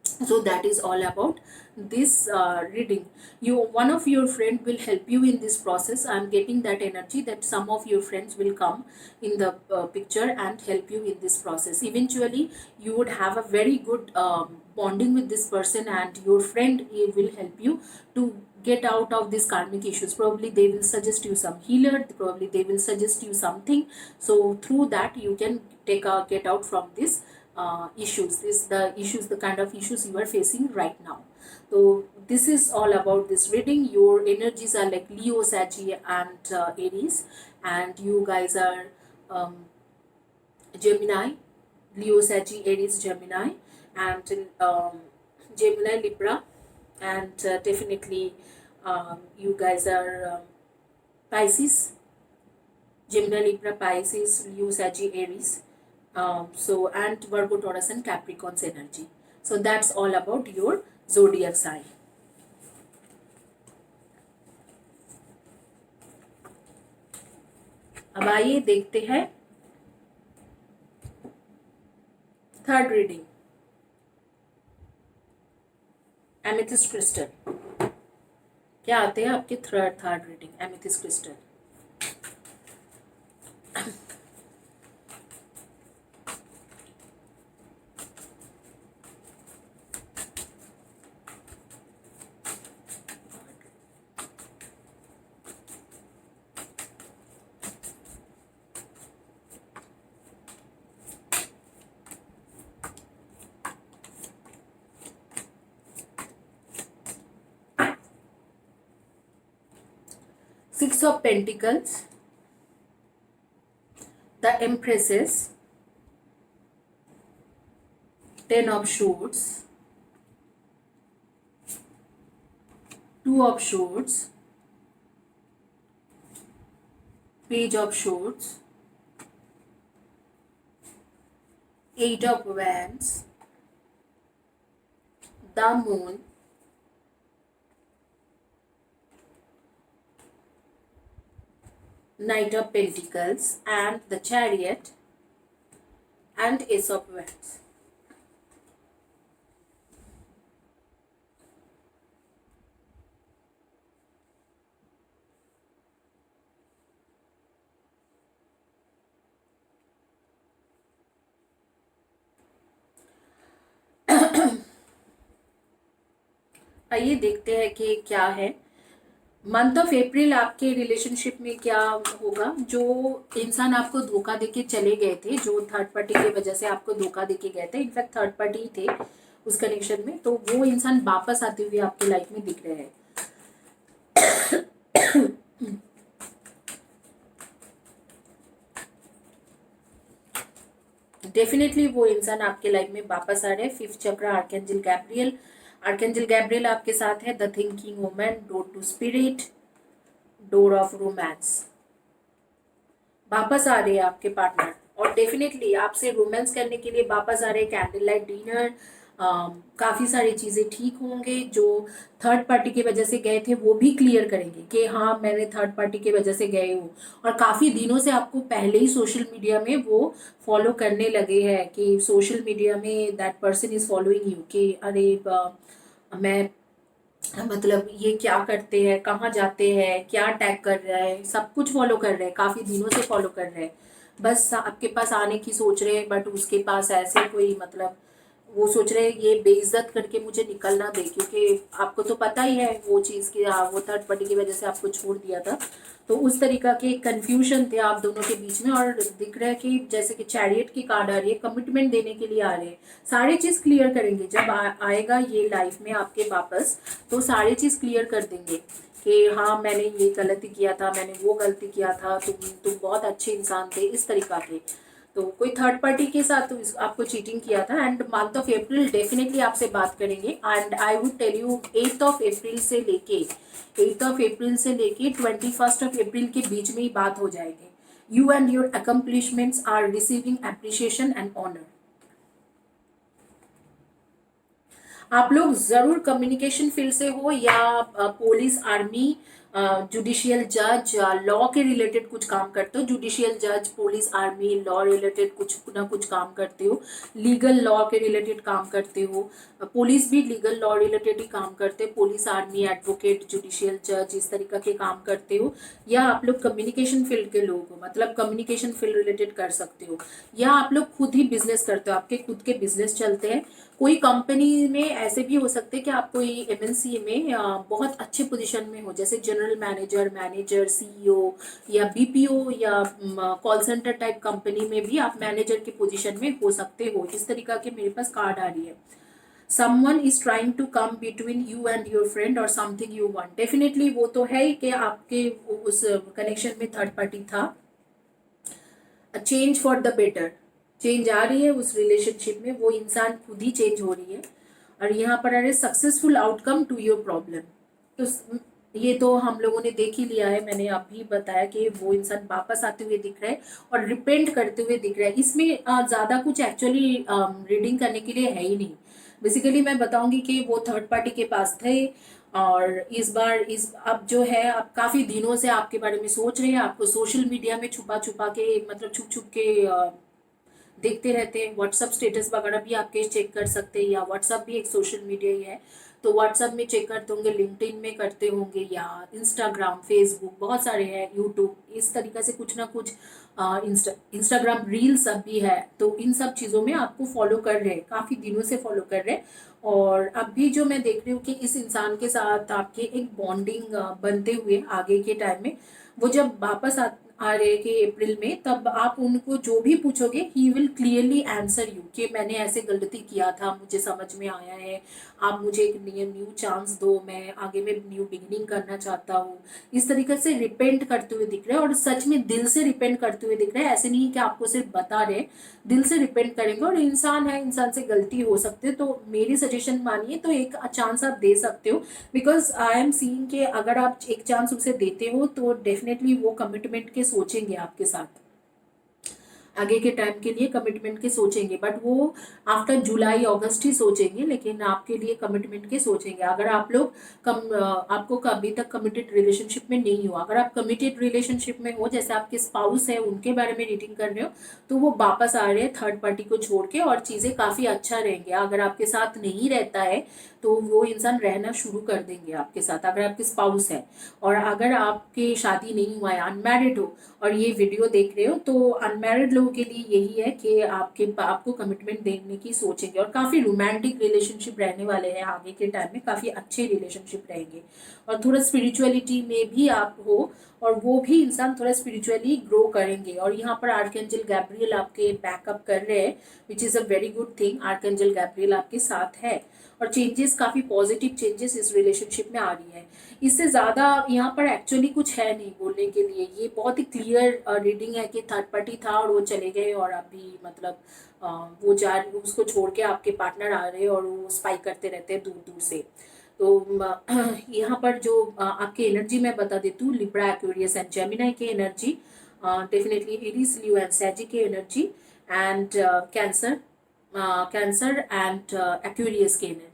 A: So that is all about this reading. You, one of your friend will help you in this process. I am getting that energy that some of your friends will come in the picture and help you in this process. Eventually you would have a very good bonding with this person, and your friend will help you to get out of these karmic issues. Probably they will suggest you some healer, probably they will suggest you something, so through that you can get out from this issues, the kind of issues you are facing right now. So this is all about this reading. Your energies are like Leo, Saggy, and Aries, and you guys are um, Gemini, Leo, Saggy, Aries, Gemini, and Gemini, Libra, and definitely you guys are Pisces, Gemini, Libra, Pisces, Leo, Saggy, Aries. So and Virgo, Taurus, and Capricorn's energy. So that's all about your zodiac sign. अब आइए देखते हैं third reading, amethyst crystal. क्या आते हैं आपके third reading, amethyst crystal. Six of Pentacles, the Empresses, Ten of Swords, Two of Swords, Page of Swords, Eight of Wands, the Moon, Knight of Pentacles, and the Chariot, and Ace of Wands. आइए देखते हैं कि क्या है month of अप्रैल आपके relationship में क्या होगा। जो इंसान आपको धोखा देके चले गए थे, जो थर्ड पार्टी की वजह से आपको धोखा देके गए थे, इनफैक्ट थर्ड पार्टी ही थे उस कनेक्शन में, तो वो इंसान वापस आते हुए आपकी लाइफ में दिख रहे हैं। डेफिनेटली वो इंसान आपके लाइफ में वापस आ रहे हैं। फिफ्थ चक्र, आर्कएंजल गैब्रियल। आर्कएंजल गैब्रियल आपके साथ है। The thinking woman, door to spirit, door of romance. वापस आ रहे हैं आपके पार्टनर और डेफिनेटली आपसे रोमांस करने के लिए वापस आ रहे हैं। कैंडल लाइट डिनर, काफ़ी सारी चीज़ें ठीक होंगे। जो थर्ड पार्टी की वजह से गए थे वो भी क्लियर करेंगे कि हाँ मैंने थर्ड पार्टी की वजह से गए हूँ। और काफ़ी दिनों से आपको पहले ही सोशल मीडिया में वो फॉलो करने लगे हैं कि सोशल मीडिया में that person is following you, कि अरे मैं मतलब ये क्या करते हैं, कहाँ जाते हैं, क्या टैग कर रहा है, सब कुछ फॉलो कर रहे हैं, काफ़ी दिनों से फॉलो कर रहे हैं। बस आपके पास आने की सोच रहे हैं, बट उसके पास ऐसे कोई मतलब वो सोच रहे हैं ये बेइज्जत करके मुझे निकल ना दे, क्योंकि आपको तो पता ही है वो चीज़ कि वो थर्ड पार्टी की वजह से आपको छोड़ दिया था। तो उस तरीका के कंफ्यूजन थे आप दोनों के बीच में। और दिख रहा है कि जैसे कि चैरियट की कार्ड आ रही है, कमिटमेंट देने के लिए आ रहे हैं। सारी चीज़ क्लियर करेंगे जब आएगा ये लाइफ में आपके वापस, तो सारी चीज़ क्लियर कर देंगे कि हाँ मैंने ये गलती किया था, मैंने वो गलती किया था, तुम बहुत अच्छे इंसान थे, इस तरीका के। तो कोई थर्ड पार्टी के साथ तो आपको चीटिंग किया था। And month of April definitely आपसे बात करेंगे। And I would tell you 8 of April से लेके 21 ऑफ अप्रैल के बीच में ही बात हो जाएगी। You and your accomplishments are receiving appreciation and honour. आप लोग जरूर कम्युनिकेशन फील्ड से हो या पुलिस, आर्मी, जुडिशियल जज, लॉ के रिलेटेड कुछ काम करते हो। जुडिशियल जज, पुलिस, आर्मी, लॉ रिलेटेड कुछ ना कुछ काम करते हो। लीगल लॉ के रिलेटेड काम करते हो। पुलिस भी लीगल लॉ रिलेटेड ही काम करते हो। पुलिस, आर्मी, एडवोकेट, जुडिशियल जज, इस तरीका के काम करते हो। या आप लोग कम्युनिकेशन फील्ड के लोग हो, मतलब कम्युनिकेशन फील्ड रिलेटेड कर सकते हो। या आप लोग खुद ही बिजनेस करते हो, आपके खुद के बिजनेस चलते हैं। कोई कंपनी में ऐसे भी हो सकते हैं कि आप कोई एमएनसी में बहुत अच्छे पोजीशन में हो, जैसे जनरल मैनेजर, मैनेजर, सीईओ, या बीपीओ या कॉल सेंटर टाइप कंपनी में भी आप मैनेजर के पोजीशन में हो सकते हो। इस तरीका के मेरे पास कार्ड आ रही है। someone is trying to come between you and your friend or something you want। Definitely वो तो है ही कि आपके उस कनेक्शन में थर्ड पार्टी था। Change for the better, change आ रही है उस रिलेशनशिप में, वो इंसान खुद ही चेंज हो रही है। और यहाँ पर आ रहे successful outcome to your problem. तो ये तो हम लोगों ने देख ही लिया है, मैंने अभी बताया कि वो इंसान वापस आते हुए दिख रहा है और रिपेंट करते हुए दिख रहा है। इसमें ज़्यादा कुछ एक्चुअली रीडिंग करने के लिए है ही नहीं। बेसिकली मैं बताऊंगी कि वो थर्ड पार्टी के पास थे और इस बार अब जो है, अब काफ़ी दिनों से आपके बारे में सोच रहे हैं, आपको सोशल मीडिया में छुपा छुपा के, मतलब छुप छुप के देखते रहते हैं। व्हाट्सअप स्टेटस वगैरह भी आपके चेक कर सकते हैं, या व्हाट्सअप भी एक सोशल मीडिया ही है, तो व्हाट्सअप में चेक करते होंगे, लिंक्डइन में करते होंगे, या इंस्टाग्राम, फेसबुक, बहुत सारे हैं, यूट्यूब, इस तरीके से कुछ ना कुछ, इंस्टाग्राम रील्स अब भी है, तो इन सब चीज़ों में आपको फॉलो कर रहे हैं, काफ़ी दिनों से फॉलो कर रहे हैं। और अब भी जो मैं देख रही हूँ कि इस इंसान के साथ आपके एक बॉन्डिंग बनते हुए आगे के टाइम में, वो जब वापस आ रहे कि अप्रैल में, तब आप उनको जो भी पूछोगे he will clearly answer you कि मैंने ऐसे गलती किया था, मुझे समझ में आया है, आप मुझे एक न्यू चांस दो, मैं आगे में न्यू बिगिनिंग करना चाहता हूँ। इस तरीके से रिपेंट करते हुए दिख रहे हैं, और सच में दिल से रिपेंट करते हुए दिख रहे हैं। ऐसे नहीं कि आपको सिर्फ बता रहे, दिल से रिपेंट करेंगे। और इंसान है, इंसान से गलती हो सकती है, तो मेरी सजेशन मानिए तो एक चांस आप दे सकते हो। बिकॉज आई एम सीइंग कि अगर आप एक चांस उसे देते हो तो डेफिनेटली वो कमिटमेंट के सोचेंगे आपके साथ, आगे के टाइम के लिए कमिटमेंट के सोचेंगे, बट वो आफ्टर जुलाई अगस्त ही सोचेंगे, लेकिन आपके लिए कमिटमेंट के सोचेंगे। अगर आप लोग आपको अभी तक कमिटेड रिलेशनशिप में नहीं हो, अगर आप कमिटेड रिलेशनशिप में हो, जैसे आपके स्पाउस है उनके बारे में रीडिंग कर रहे हो, तो वो वापस आ रहे हैं थर्ड पार्टी को छोड़ के, और चीज़ें काफ़ी अच्छा रहेंगे। अगर आपके साथ नहीं रहता है तो वो इंसान रहना शुरू कर देंगे आपके साथ, अगर आपके स्पाउस है। और अगर आपकी शादी नहीं हुआ है, अनमैरिड हो, और ये वीडियो देख रहे हो, तो अनमैरिड लोगों के लिए यही है कि आपको कमिटमेंट देने की सोचेंगे, और काफ़ी रोमांटिक रिलेशनशिप रहने वाले हैं आगे के टाइम में, काफ़ी अच्छे रिलेशनशिप रहेंगे। और थोड़ा स्पिरिचुअलिटी में भी आप हो, और वो भी इंसान थोड़ा स्पिरिचुअली ग्रो करेंगे। और यहाँ पर आर्कएंजल गैब्रियल आपके बैकअप कर रहे हैं, which is a very good thing. Archangel Gabriel आपके साथ है, और चेंजेस, काफ़ी पॉजिटिव चेंजेस इस रिलेशनशिप में आ रही है। इससे ज़्यादा यहाँ पर एक्चुअली कुछ है नहीं बोलने के लिए। ये बहुत ही क्लियर रीडिंग है कि थर्ड पार्टी था और वो चले गए, और अभी मतलब वो उसको छोड़ के आपके पार्टनर आ रहे हैं, और वो स्पाई करते रहते हैं दूर दूर से। तो यहाँ पर जो आपकी एनर्जी मैं बता देती हूँ, लिब्रा, एक्वेरियस एंड जेमिनाई की energy, definitely Aries, Leo and Sagi की energy, and Cancer, Cancer and Aquarius की एनर्जी,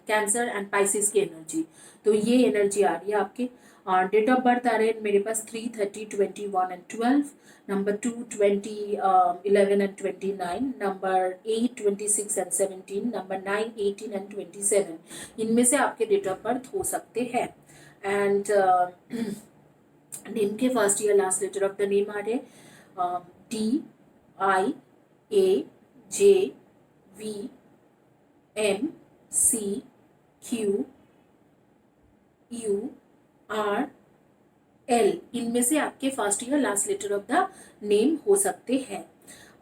A: कैंसर एंड पाइसिस की एनर्जी। तो ये एनर्जी आ रही है आपके। डेट ऑफ बर्थ आ रहे हैं मेरे पास 3, 30, 21 and 12, number 2, 20, 11 and 29, number 8, 26 and 17, number 9, 18 and 27। इनमें से आपके डेट ऑफ बर्थ हो सकते हैं। एंड नेम के फर्स्ट या last letter of the name आ रहे DIAJVMCQUR L। इनमें से आपके फर्स्ट या last letter of the name हो सकते हैं।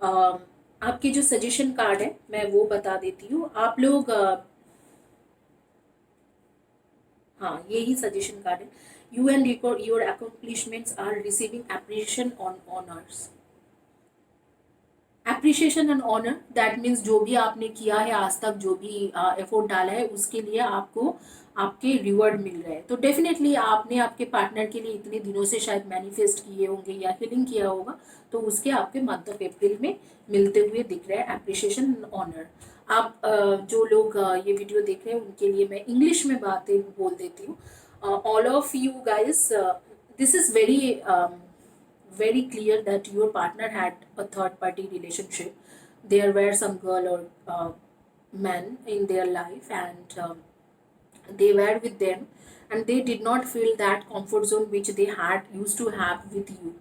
A: आपके जो सजेशन कार्ड है मैं वो बता देती हूँ। आप लोग हाँ, यही सजेशन कार्ड है। You and your accomplishments are receiving appreciation on honours. Appreciation and honour, that means जो भी आपने किया है आज तक, जो भी एफर्ट डाला है, उसके लिए आपको आपके रिवॉर्ड मिल रहे हैं। तो डेफिनेटली आपने आपके पार्टनर के लिए इतने दिनों से शायद मैनिफेस्ट किए होंगे या हीलिंग किया होगा, तो उसके आपके मंथ ऑफ अप्रैल में मिलते हुए दिख रहे हैं एप्रिशिएशन एंड ऑनर। आप जो लोग ये वीडियो देख रहे हैं उनके लिए मैं इंग्लिश में बातें बोल देती हूँ। All of you guys, this is very clear that your partner had a third party relationship. There were some girl or man in their life, and they were with them, and they did not feel that comfort zone which they had used to have with you.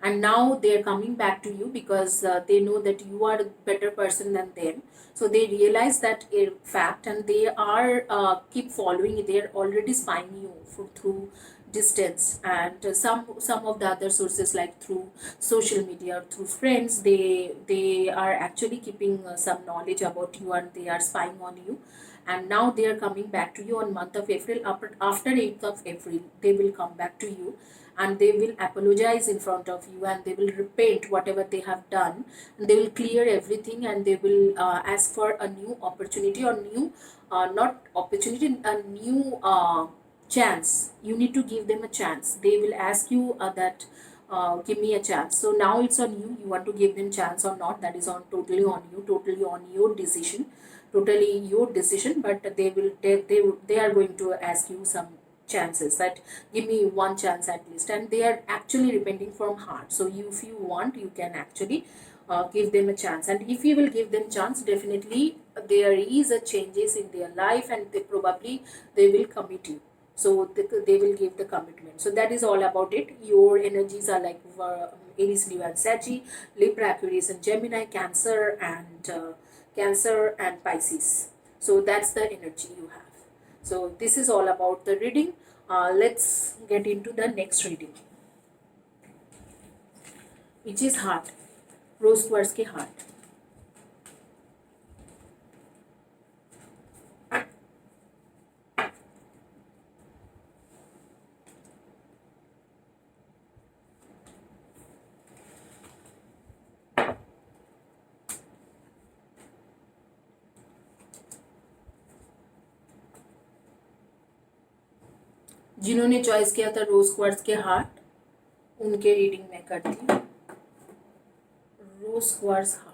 A: And now they are coming back to you because they know that you are a better person than them. So they realize that fact, and they are keep following. They are already spying you through distance, and some of the other sources, like through social media or through friends, they are actually keeping some knowledge about you, and they are spying on you. And now they are coming back to you on month of April. After 8th of April they will come back to you, and they will apologize in front of you, and they will repent whatever they have done, and they will clear everything, and they will ask for a new opportunity, or new not opportunity, a new chance. You need to give them a chance. They will ask you that give me a chance. So now it's on you. You want to give them chance or not, that is on totally on you, totally on your decision, totally your decision. But they are going to ask you some chances, that give me one chance at least, and they are actually repenting from heart. So if you want, you can actually give them a chance. And if you will give them chance, definitely there is a changes in their life, and they will commit you. So they will give the commitment. So that is all about it. Your energies are like Aries, Leo, and Saggy, Libra, Aquarius, and Gemini, Cancer and Pisces. So that's the energy you have. So this is all about the reading. Let's get into the next reading, which is heart. Rose quartz के heart. जिन्होंने choice किया था rose quartz के heart, उनके reading में करती हूँ. Rose quartz heart.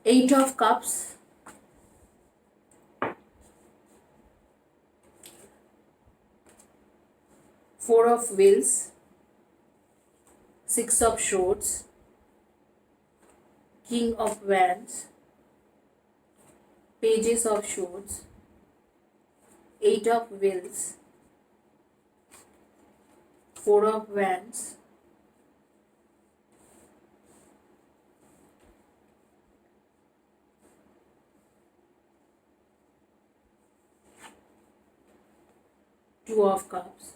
A: 8 of Cups, 4 of Wheels, 6 of Swords, King of Wands, Pages of Swords, 8 of Wheels, 4 of Wands, Two of Cups,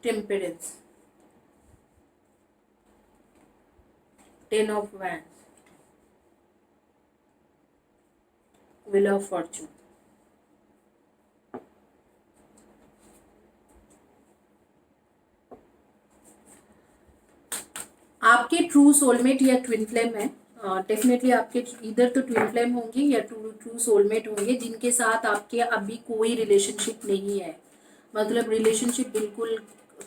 A: Temperance, 10 of Wands, Wheel of Fortune. आपके true soulmate या twin flame है. Definitely आपके इधर तो twin flame होंगे या true soulmate होंगे जिनके साथ आपके अभी कोई रिलेशनशिप नहीं है. मतलब रिलेशनशिप बिल्कुल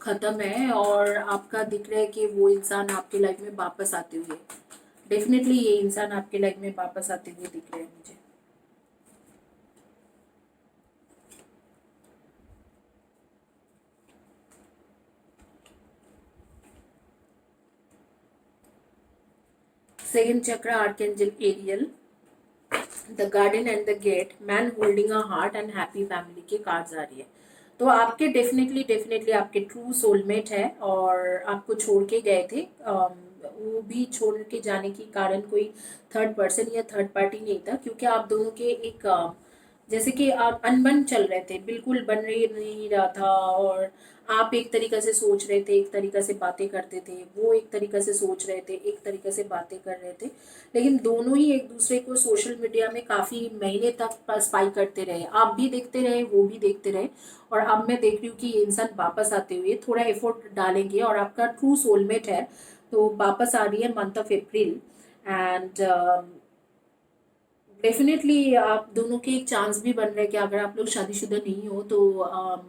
A: ख़त्म है और आपका दिख रहा है कि वो इंसान आपके लाइफ में वापस आते हुए. डेफिनेटली ये इंसान आपके लाइफ में वापस आते हुए दिख रहे हैं मुझे. Second chakra, Archangel Ariel, the garden and the gate, man holding a heart and happy family के कार्ड्स आ रही है. तो आपके डेफिनेटली आपके ट्रू सोलमेट है और आपको छोड़ के गए थे. वो भी छोड़ के जाने के कारण कोई थर्ड पर्सन या थर्ड पार्टी नहीं था, क्योंकि आप दोनों के एक जैसे कि आप अनबन चल रहे थे, बिल्कुल बन रही नहीं रहा था. और आप एक तरीक़ा से सोच रहे थे, एक तरीक़ा से बातें करते थे, वो एक तरीक़ा से सोच रहे थे, एक तरीक़े से बातें कर रहे थे. लेकिन दोनों ही एक दूसरे को सोशल मीडिया में काफ़ी महीने तक स्पाई करते रहे. आप भी देखते रहे, वो भी देखते रहे. और अब मैं देख रही हूँ कि ये इंसान वापस आते हुए थोड़ा एफर्ट डालेंगे और आपका ट्रू सोलमेट है तो वापस आ रही है month of April. And definitely आप दोनों के एक चांस भी बन रहे हैं कि अगर आप लोग शादीशुदा नहीं हो तो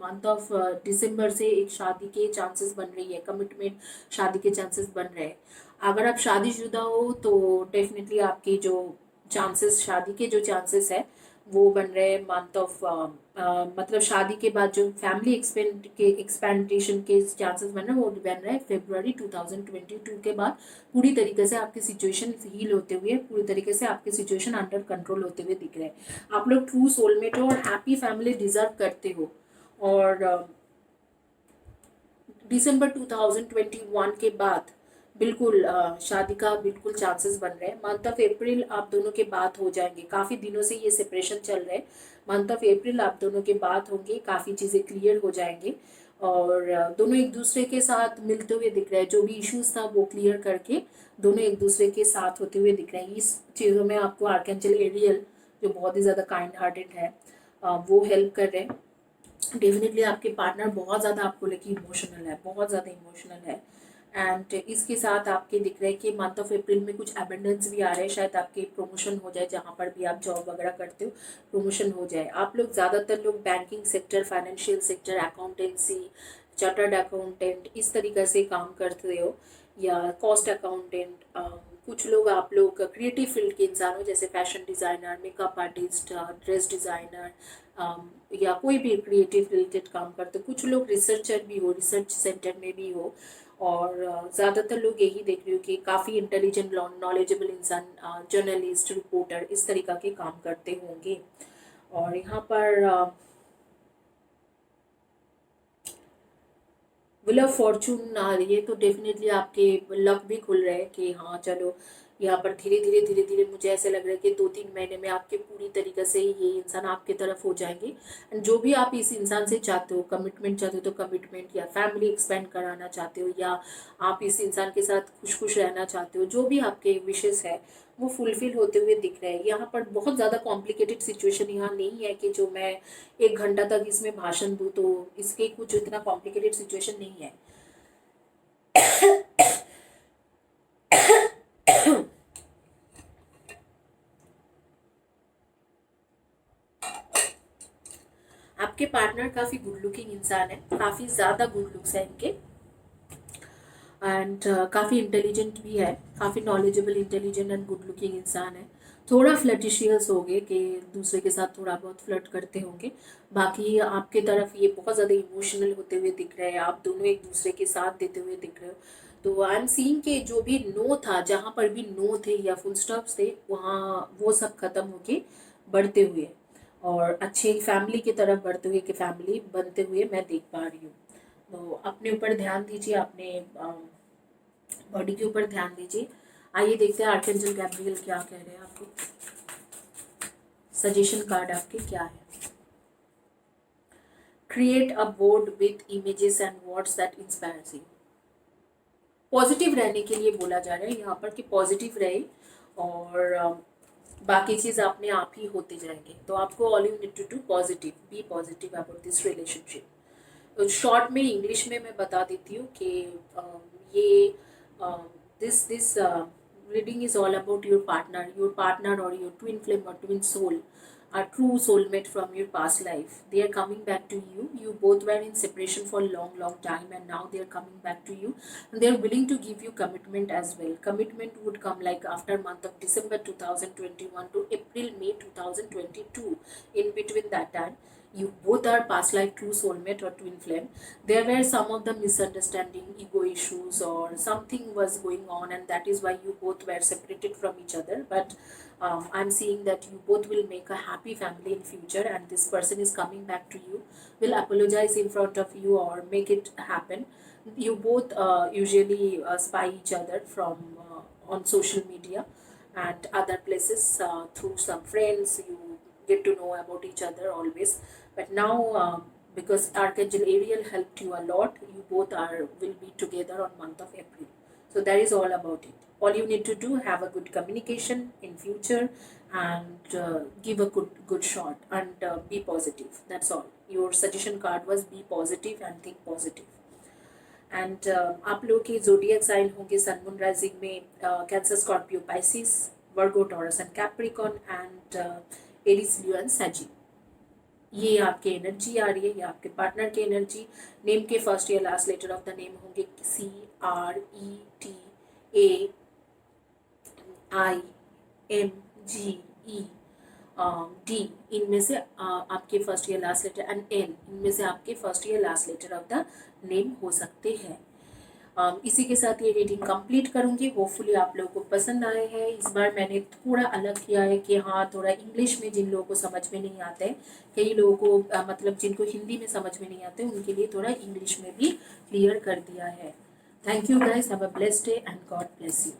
A: मंथ ऑफ दिसंबर से एक शादी के चांसेस बन रही है, कमिटमेंट शादी के चांसेस बन रहे हैं. अगर आप शादीशुदा हो तो डेफिनेटली आपके जो चांसेस, शादी के जो चांसेस है वो बन रहे हैं मंथ ऑफ मतलब शादी के बाद जो फैमिली एक्सपेंडेशन के चांसेस बन रहे हैं वो बन रहे हैं फरवरी 2022 के बाद. पूरी तरीके से आपकी सिचुएशन हील होते हुए, पूरी तरीके से आपकी सिचुएशन अंडर कंट्रोल होते हुए दिख रहे हैं. आप लोग ट्रू सोलमेट हो और हैप्पी फैमिली डिजर्व करते हो. और दिसंबर 2021 के बाद बिल्कुल शादी का बिल्कुल चांसेस बन रहे हैं. मंथ ऑफ अप्रैल आप दोनों के बात हो जाएंगे. काफ़ी दिनों से ये सेपरेशन चल रहे हैं. मंथ ऑफ अप्रैल आप दोनों के बात होंगे, काफ़ी चीज़ें क्लियर हो जाएंगे और दोनों एक दूसरे के साथ मिलते हुए दिख रहे हैं। जो भी इश्यूज था वो क्लियर करके दोनों एक दूसरे के साथ होते हुए दिख रहे हैं। इस चीज़ों में आपको आर्कैंजल एरियल जो बहुत ही ज़्यादा काइंड हार्टेड है वो हेल्प कर रहे हैं। डेफिनेटली आपके पार्टनर बहुत ज़्यादा आपको लेके इमोशनल है, बहुत ज़्यादा इमोशनल है। एंड इसके साथ आपके दिख रहे हैं कि मंथ ऑफ अप्रैल में कुछ एबेंडेंस भी आ रहे हैं, शायद आपके प्रमोशन हो जाए, जहाँ पर भी आप जॉब वगैरह करते हो प्रमोशन हो जाए। आप लोग ज़्यादातर लोग banking sector, financial sector, accountancy, chartered accountant इस तरीके से काम करते हो, या कॉस्ट अकाउंटेंट। कुछ लोग आप लोग क्रिएटिव फील्ड के इंसान हो, जैसे fashion designer, makeup artist, dress designer, या कोई भी क्रिएटिव रिलेटेड काम करते हो। कुछ लोग रिसर्चर भी हो, रिसर्च सेंटर में भी हो। और ज़्यादातर लोग यही देख रहे हो कि काफ़ी इंटेलिजेंट, नॉलेजेबल इंसान, जर्नलिस्ट, रिपोर्टर इस तरीका के काम करते होंगे। और यहाँ पर व्हील ऑफ फॉर्चून आ रही है, तो डेफिनेटली आपके लक भी खुल रहे हैं कि हाँ चलो, यहाँ पर धीरे धीरे मुझे ऐसे लग रहा है कि 2-3 महीने में आपके पूरी तरीके से ये इंसान आपके तरफ हो जाएंगे। एंड जो भी आप इस इंसान से चाहते हो, कमिटमेंट चाहते हो तो कमिटमेंट, या फैमिली एक्सपेंड कराना चाहते हो, या आप इस इंसान के साथ खुश खुश रहना चाहते हो, जो भी आपके विशेष है वो फुलफिल होते हुए दिख रहे हैं। यहाँ पर बहुत ज़्यादा कॉम्प्लिकेटेड सिचुएशन यहाँ नहीं है कि जो मैं 1 घंटा तक इसमें भाषण दूँ, तो इसके कुछ इतना कॉम्प्लिकेटेड सिचुएशन नहीं है। आपके पार्टनर काफ़ी गुड लुकिंग इंसान है, काफ़ी ज़्यादा गुड लुक्स है इनके। एंड काफ़ी इंटेलिजेंट भी है, काफ़ी knowledgeable, intelligent and good looking इंसान है। थोड़ा फ्लर्टिशियस हो गए कि दूसरे के साथ थोड़ा बहुत फ्लर्ट करते होंगे। बाकी आपके तरफ ये बहुत ज़्यादा इमोशनल होते हुए दिख रहे हैं, आप दोनों एक दूसरे के साथ देते हुए दिख रहे हो। तो आई एम सीइंग कि जो भी नो था, जहाँ पर भी नो थे या फुल स्टॉप्स थे, वहाँ वो सब खत्म होके बढ़ते हुए और अच्छे फैमिली की तरफ बढ़ते हुए, कि फैमिली बनते हुए मैं देख पा रही हूँ। तो अपने ऊपर ध्यान दीजिए, अपने बॉडी के ऊपर ध्यान दीजिए। आइए देखते हैं आर्कएंजल गैब्रियल क्या कह रहे हैं आपको। सजेशन कार्ड आपके क्या है? Create a board with images and words that inspires you. Positive रहने के लिए बोला जा रहा है यहाँ पर कि पॉजिटिव रहे, और बाकी चीज़ अपने आप ही होते जाएंगे। तो आपको all you need to do positive, be positive about this relationship. Short में इंग्लिश में मैं बता देती हूँ कि ये this reading is all about your partner or your twin flame or twin soul, a true soulmate from your past life. They are coming back to you. You both were in separation for a long time, and now they are coming back to you. And they are willing to give you commitment as well. Commitment would come like after month of December 2021 to April May 2022. In between that time, you both are past life true soulmate or twin flame. There were some of the misunderstanding, ego issues, or something was going on, and that is why you both were separated from each other. But I'm seeing that you both will make a happy family in future, and this person is coming back to you, will apologize in front of you or make it happen. You both usually spy each other from on social media and other places, through some friends. You get to know about each other always, but now because Archangel Ariel helped you a lot, you both are will be together on month of April. So that is all about it. All you need to do, have a good communication in future, and give a good shot, and be positive. That's all. Your suggestion card was be positive and think positive. And आप लोगों के zodiac sign होंगे sun moon rising में Cancer, Scorpio, Pisces, Virgo, Taurus and Capricorn, and Aries, Leo and Sagi. ये आपके energy आ रही है, ये आपके पार्टनर की एनर्जी। नेम के फर्स्ट या last letter of the name होंगे CRETAIMGE D। इनमें से आपके फर्स्ट या लास्ट लेटर, एंड N इनमें से आपके फर्स्ट या last letter of the name हो सकते हैं। इसी के साथ ये रीडिंग कंप्लीट करूंगी। होपफुली आप लोगों को पसंद आए हैं। इस बार मैंने थोड़ा अलग किया है कि हाँ, थोड़ा इंग्लिश में जिन लोगों को समझ में नहीं आते हैं, कई लोगों को मतलब जिनको हिंदी में समझ में नहीं आते, उनके लिए थोड़ा इंग्लिश में भी क्लियर कर दिया है। Thank you guys, have a blessed day and God bless you.